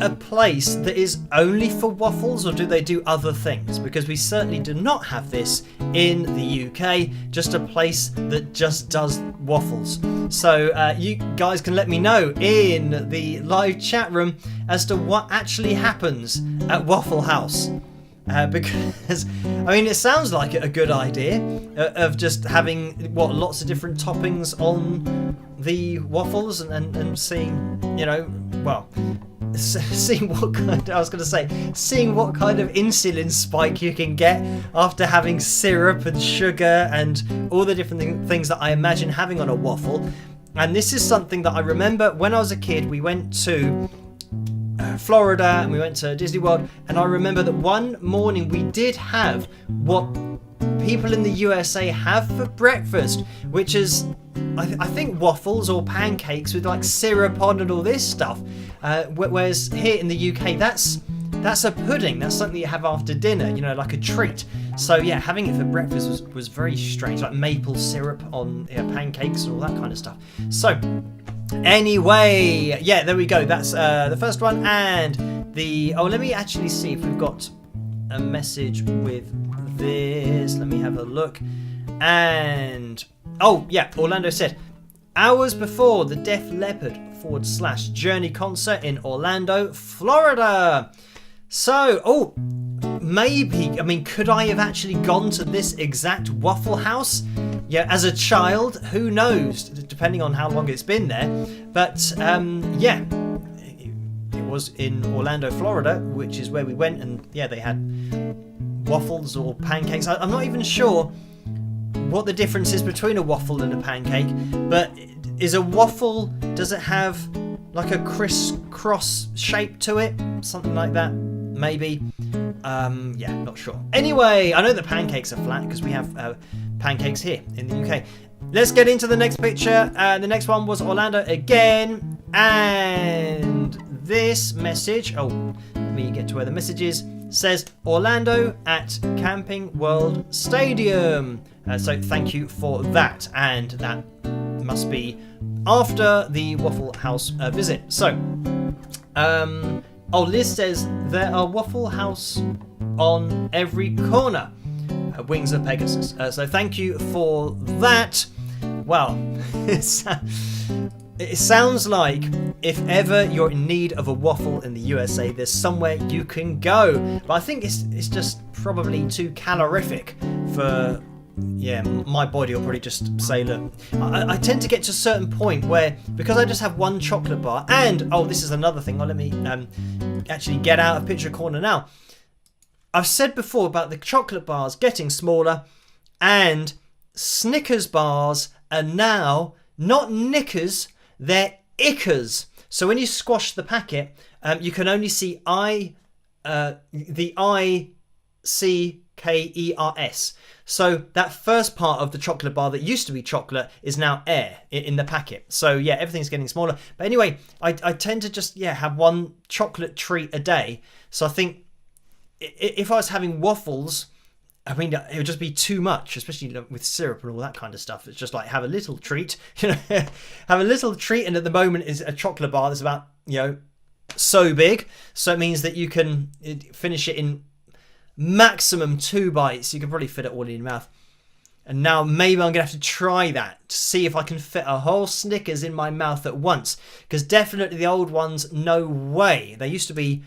a place that is only for waffles, or do they do other things? Because we certainly do not have this in the UK, just a place that just does waffles. So you guys can let me know in the live chat room as to what actually happens at Waffle House. Because I mean, it sounds like a good idea of just having lots of different toppings on the waffles, and seeing, seeing what kind of insulin spike you can get after having syrup and sugar and all the different things that I imagine having on a waffle. And this is something that I remember when I was a kid. We went to Florida and we went to Disney World, and I remember that one morning we did have what people in the USA have for breakfast, which is I think waffles or pancakes with like syrup on and all this stuff, whereas here in the UK that's a pudding. That's something you have after dinner, like a treat. So yeah, having it for breakfast was very strange, like maple syrup on pancakes and all that kind of stuff. So anyway, yeah, there we go. That's the first one. And let me actually see if we've got a message with this. Let me have a look. And Orlando said, hours before the Def Leppard / Journey concert in Orlando, Florida. So, maybe, could I have actually gone to this exact Waffle House? Yeah, as a child, who knows, depending on how long it's been there. But, it was in Orlando, Florida, which is where we went, and yeah, they had waffles or pancakes. I'm not even sure what the difference is between a waffle and a pancake, but is a waffle, does it have like a crisscross shape to it? Something like that, maybe. Not sure. Anyway, I know that pancakes are flat because we have pancakes here in the UK. Let's get into the next picture. The next one was Orlando again, and this message, let me get to where the message is, says Orlando at Camping World Stadium. So thank you for that, and that must be after the Waffle House visit. So, Liz says there are Waffle House on every corner. Wings of Pegasus. So thank you for that. Well, it sounds like if ever you're in need of a waffle in the USA, there's somewhere you can go. But I think it's just probably too calorific for my body will probably just say, look, I tend to get to a certain point where, because I just have one chocolate bar, and this is another thing, let me actually get out of Picture Corner now. I've said before about the chocolate bars getting smaller, and Snickers bars are now not Knickers, they're Ickers. So when you squash the packet, you can only see the ICKERS. So that first part of the chocolate bar that used to be chocolate is now air in the packet. So yeah, everything's getting smaller. But anyway, I tend to just have one chocolate treat a day. So I think if I was having waffles, I mean, it would just be too much, especially with syrup and all that kind of stuff. It's just like have a little treat, have a little treat. And at the moment is a chocolate bar that's about, so big. So it means that you can finish it in maximum 2 bites. You can probably fit it all in your mouth. And now maybe I'm going to have to try that to see if I can fit a whole Snickers in my mouth at once. Because definitely the old ones, no way. They used to be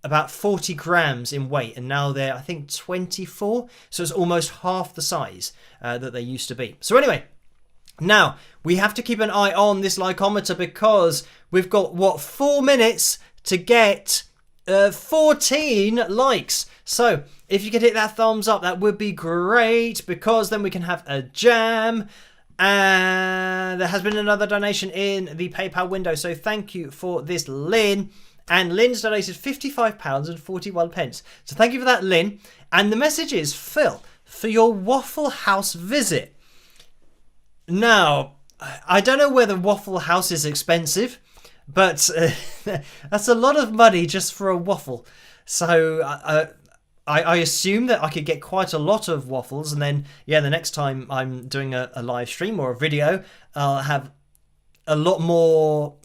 about 40 grams in weight, and now they're, I think, 24. So it's almost half the size that they used to be. So anyway, now we have to keep an eye on this likeometer because we've got, 4 minutes to get 14 likes. So if you could hit that thumbs up, that would be great, because then we can have a jam. And there has been another donation in the PayPal window, so thank you for this, Lynn. And Lynn's donated £55.41. So thank you for that, Lynn. And the message is, Phil, for your Waffle House visit. Now, I don't know whether Waffle House is expensive, but that's a lot of money just for a waffle. So I assume that I could get quite a lot of waffles. And then, the next time I'm doing a live stream or a video, I'll have a lot more,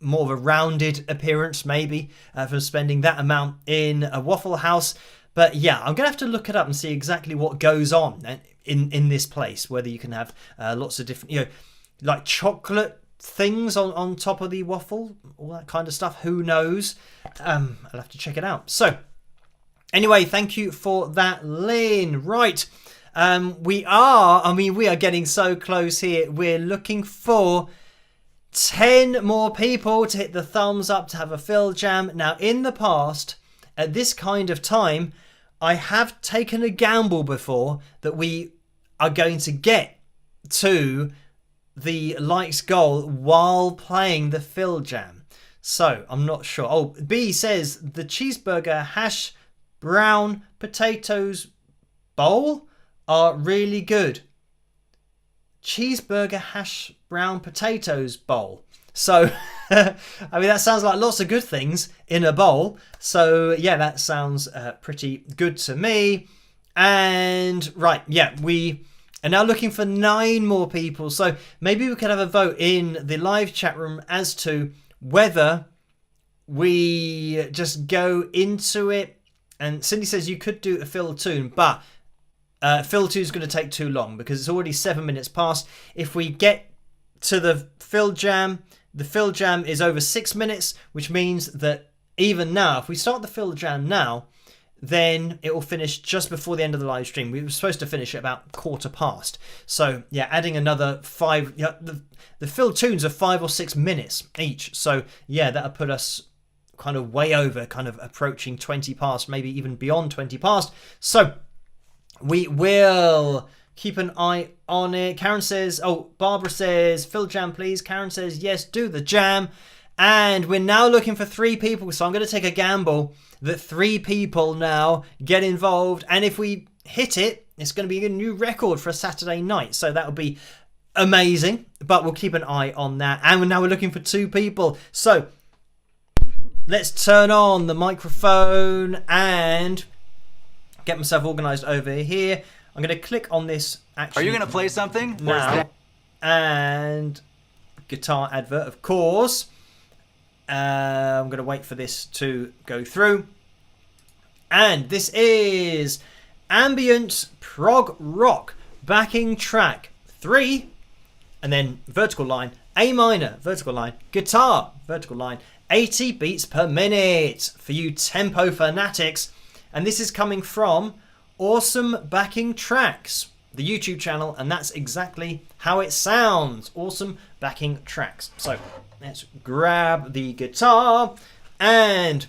more of a rounded appearance, maybe, for spending that amount in a Waffle House. But yeah, I'm going to have to look it up and see exactly what goes on in this place, whether you can have lots of different, like chocolate things on top of the waffle, all that kind of stuff. Who knows? I'll have to check it out. So anyway, thank you for that, Lynn. Right. We are getting so close here. We're looking for 10 more people to hit the thumbs up to have a FilJam. Now, in the past, at this kind of time, I have taken a gamble before that we are going to get to the likes goal while playing the FilJam. So, I'm not sure. Oh, B says the cheeseburger hash brown potatoes bowl are really good. Cheeseburger hash brown potatoes bowl. So I mean, that sounds like lots of good things in a bowl. So yeah, that sounds pretty good to me. And right, we are now looking for 9 more people. So maybe we could have a vote in the live chat room as to whether we just go into it. And Cindy says you could do a Phil tune, but Phil 2 is going to take too long because it's already 7 minutes past. If we get to the FilJam is over 6 minutes, which means that even now, if we start the FilJam now, then it will finish just before the end of the live stream. We were supposed to finish at about 15:15. So yeah, adding another 5. The Phil tunes are 5 or 6 minutes each. So yeah, that'll put us kind of way over, kind of approaching 20 past, maybe even beyond 20 past. So we will keep an eye on it. Karen says, Barbara says, FilJam, please. Karen says, yes, do the jam. And we're now looking for 3 people. So I'm going to take a gamble that 3 people now get involved. And if we hit it, it's going to be a new record for a Saturday night. So that would be amazing. But we'll keep an eye on that. And now we're looking for 2 people. So let's turn on the microphone and get myself organised over here. I'm going to click on this. Actually, are you going to play something? Now, and guitar advert, of course. I'm going to wait for this to go through. And this is ambient prog rock backing track 3, and then vertical line, A minor, vertical line, guitar, vertical line, 80 beats per minute for you tempo fanatics. And this is coming from Awesome Backing Tracks, the YouTube channel, and that's exactly how it sounds. Awesome Backing Tracks. So let's grab the guitar, and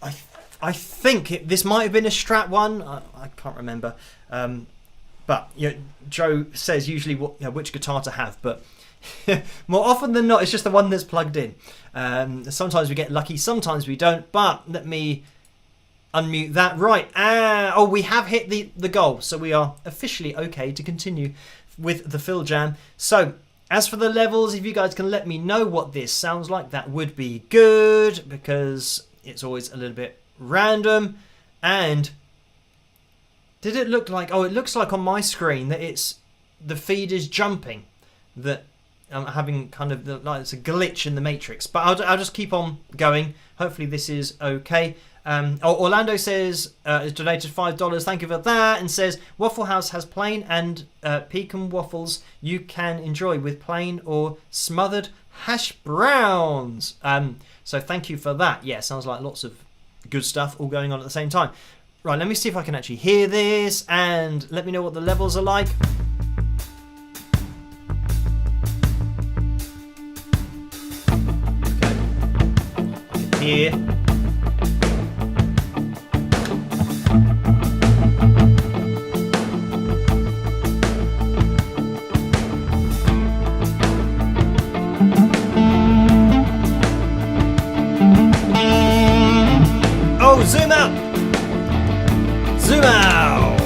I think this might have been a Strat one. I can't remember. But But Joe says usually which guitar to have, but more often than not, it's just the one that's plugged in. Sometimes we get lucky, sometimes we don't. But let me unmute that. Right. We have hit the goal, so we are officially okay to continue with the FilJam. So as for the levels, if you guys can let me know what this sounds like, that would be good, because it's always a little bit random. And did it look like... Oh, it looks like on my screen that the feed is jumping. That I'm having kind of like it's a glitch in the matrix. But I'll just keep on going. Hopefully this is okay. Orlando says, has donated $5. Thank you for that. And says, Waffle House has plain and pecan waffles you can enjoy with plain or smothered hash browns. So thank you for that. Yeah, sounds like lots of good stuff all going on at the same time. Right, let me see if I can actually hear this, and let me know what the levels are like. Okay. Here. Oh, zoom out! Zoom out!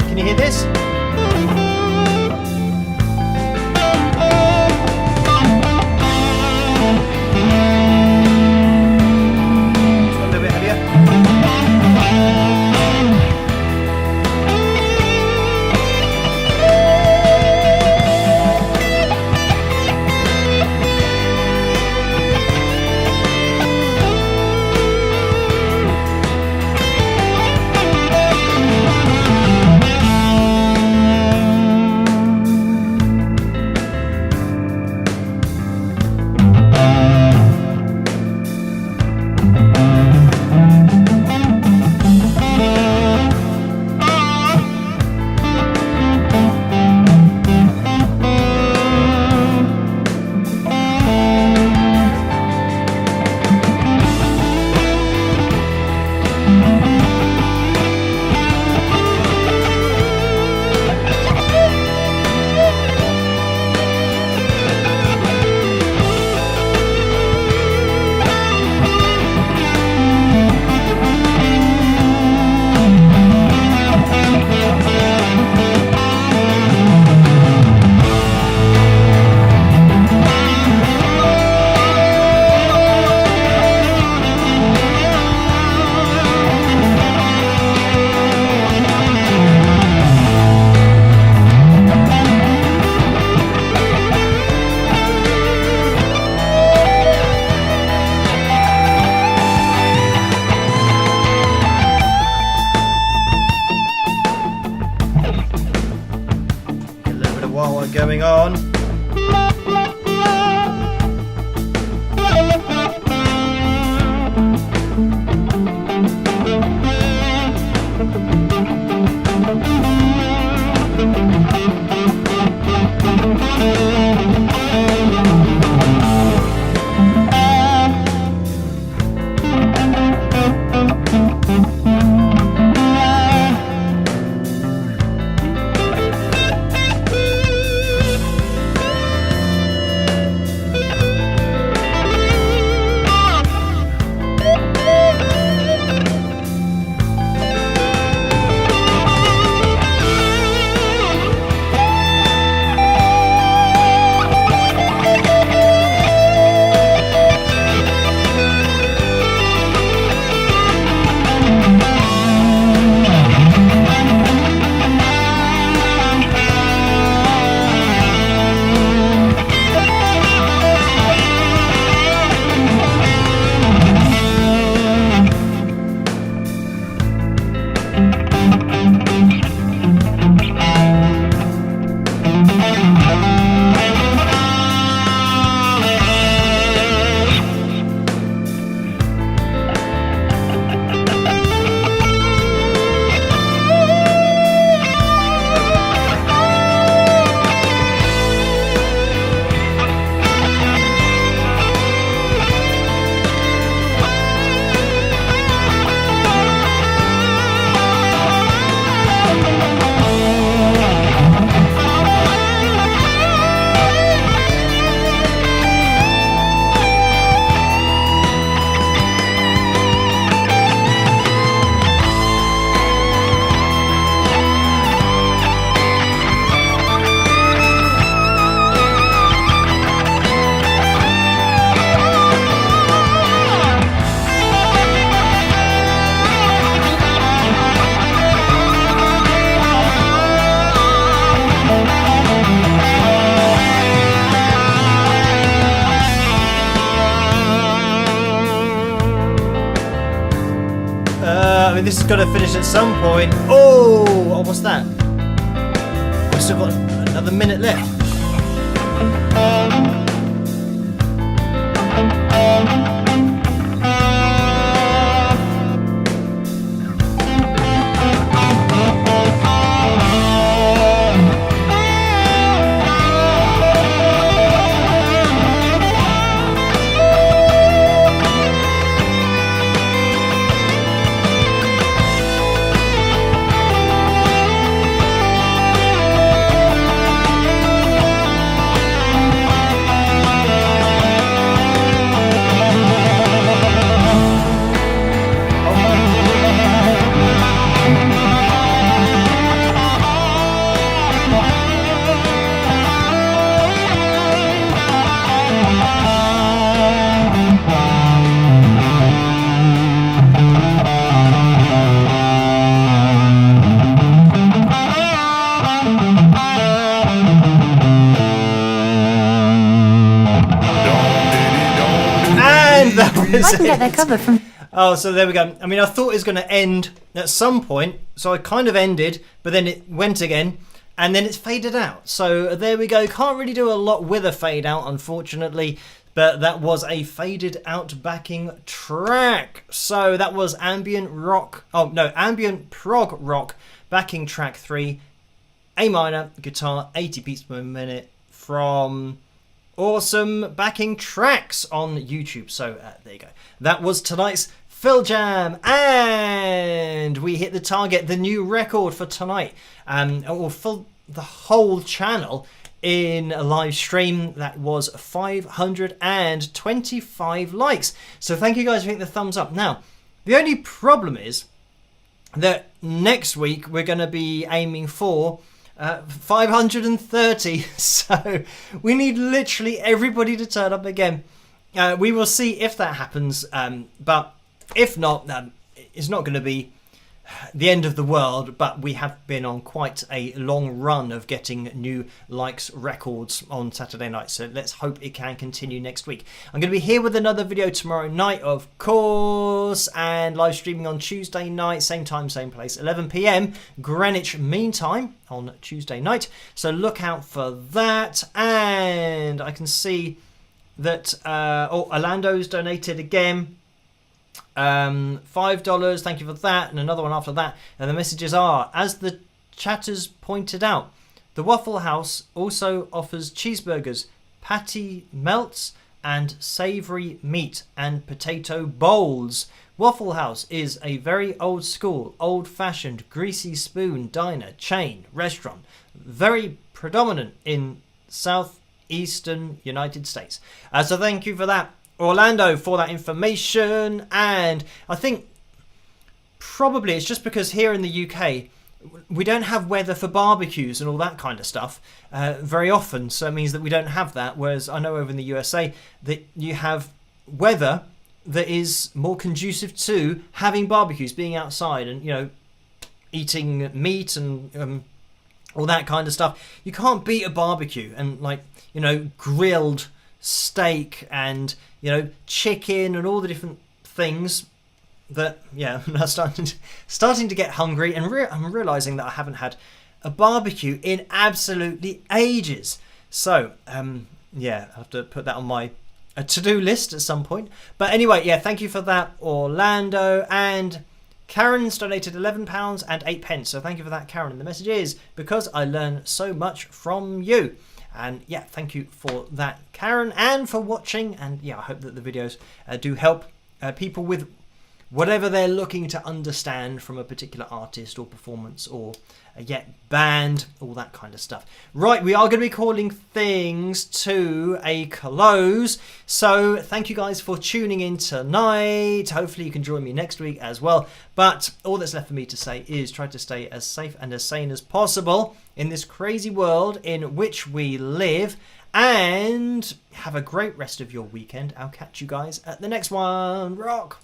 Can you hear this? Going on. It's got to finish at some point. Oh, what's that? We've still got another minute left. I can get their cover from... Oh, so there we go. I mean, I thought it was going to end at some point, so I kind of ended, but then it went again, and then it's faded out. So there we go. Can't really do a lot with a fade out, unfortunately, but that was a faded out backing track. So that was ambient rock. Oh, no, ambient prog rock backing track 3, A minor, guitar, 80 beats per minute from Awesome Backing Tracks on YouTube. So there you go. That was tonight's FilJam, and we hit the target, the new record for tonight, or for the whole channel in a live stream. That was 525 likes. So thank you guys for hitting the thumbs up. Now, the only problem is that next week we're going to be aiming for 530, so we need literally everybody to turn up again. We will see if that happens, but if not, it's not going to be the end of the world, but we have been on quite a long run of getting new likes records on Saturday night, so let's hope it can continue next week. I'm going to be here with another video tomorrow night, of course, and live streaming on Tuesday night, same time, same place, 11 PM Greenwich Mean Time on Tuesday night, so look out for that. And I can see that Orlando's donated again, $5, thank you for that, and another one after that. And the messages are, as the chatters pointed out, the Waffle House also offers cheeseburgers, patty melts, and savoury meat and potato bowls. Waffle House is a very old school, old-fashioned, greasy spoon diner chain restaurant, very predominant in southeastern United States. So thank you for that, Orlando, for that information. And I think probably it's just because here in the UK we don't have weather for barbecues and all that kind of stuff very often, so it means that we don't have that, whereas I know over in the USA that you have weather that is more conducive to having barbecues, being outside and, you know, eating meat and all that kind of stuff. You can't beat a barbecue and, like, you know, grilled steak and, you know, chicken and all the different things that, yeah, I'm now starting to get hungry, and I'm realising that I haven't had a barbecue in absolutely ages. So, yeah, I have to put that on my to-do list at some point. But anyway, yeah, thank you for that, Orlando. And Karen's donated £11 and 8 pence. So thank you for that, Karen. And the message is, because I learn so much from you. And yeah, thank you for that, Karen, and for watching. And yeah, I hope that the videos do help people with whatever they're looking to understand from a particular artist or performance or band, all that kind of stuff. Right, we are going to be calling things to a close. So thank you guys for tuning in tonight. Hopefully you can join me next week as well. But all that's left for me to say is try to stay as safe and as sane as possible in this crazy world in which we live. And have a great rest of your weekend. I'll catch you guys at the next one. Rock!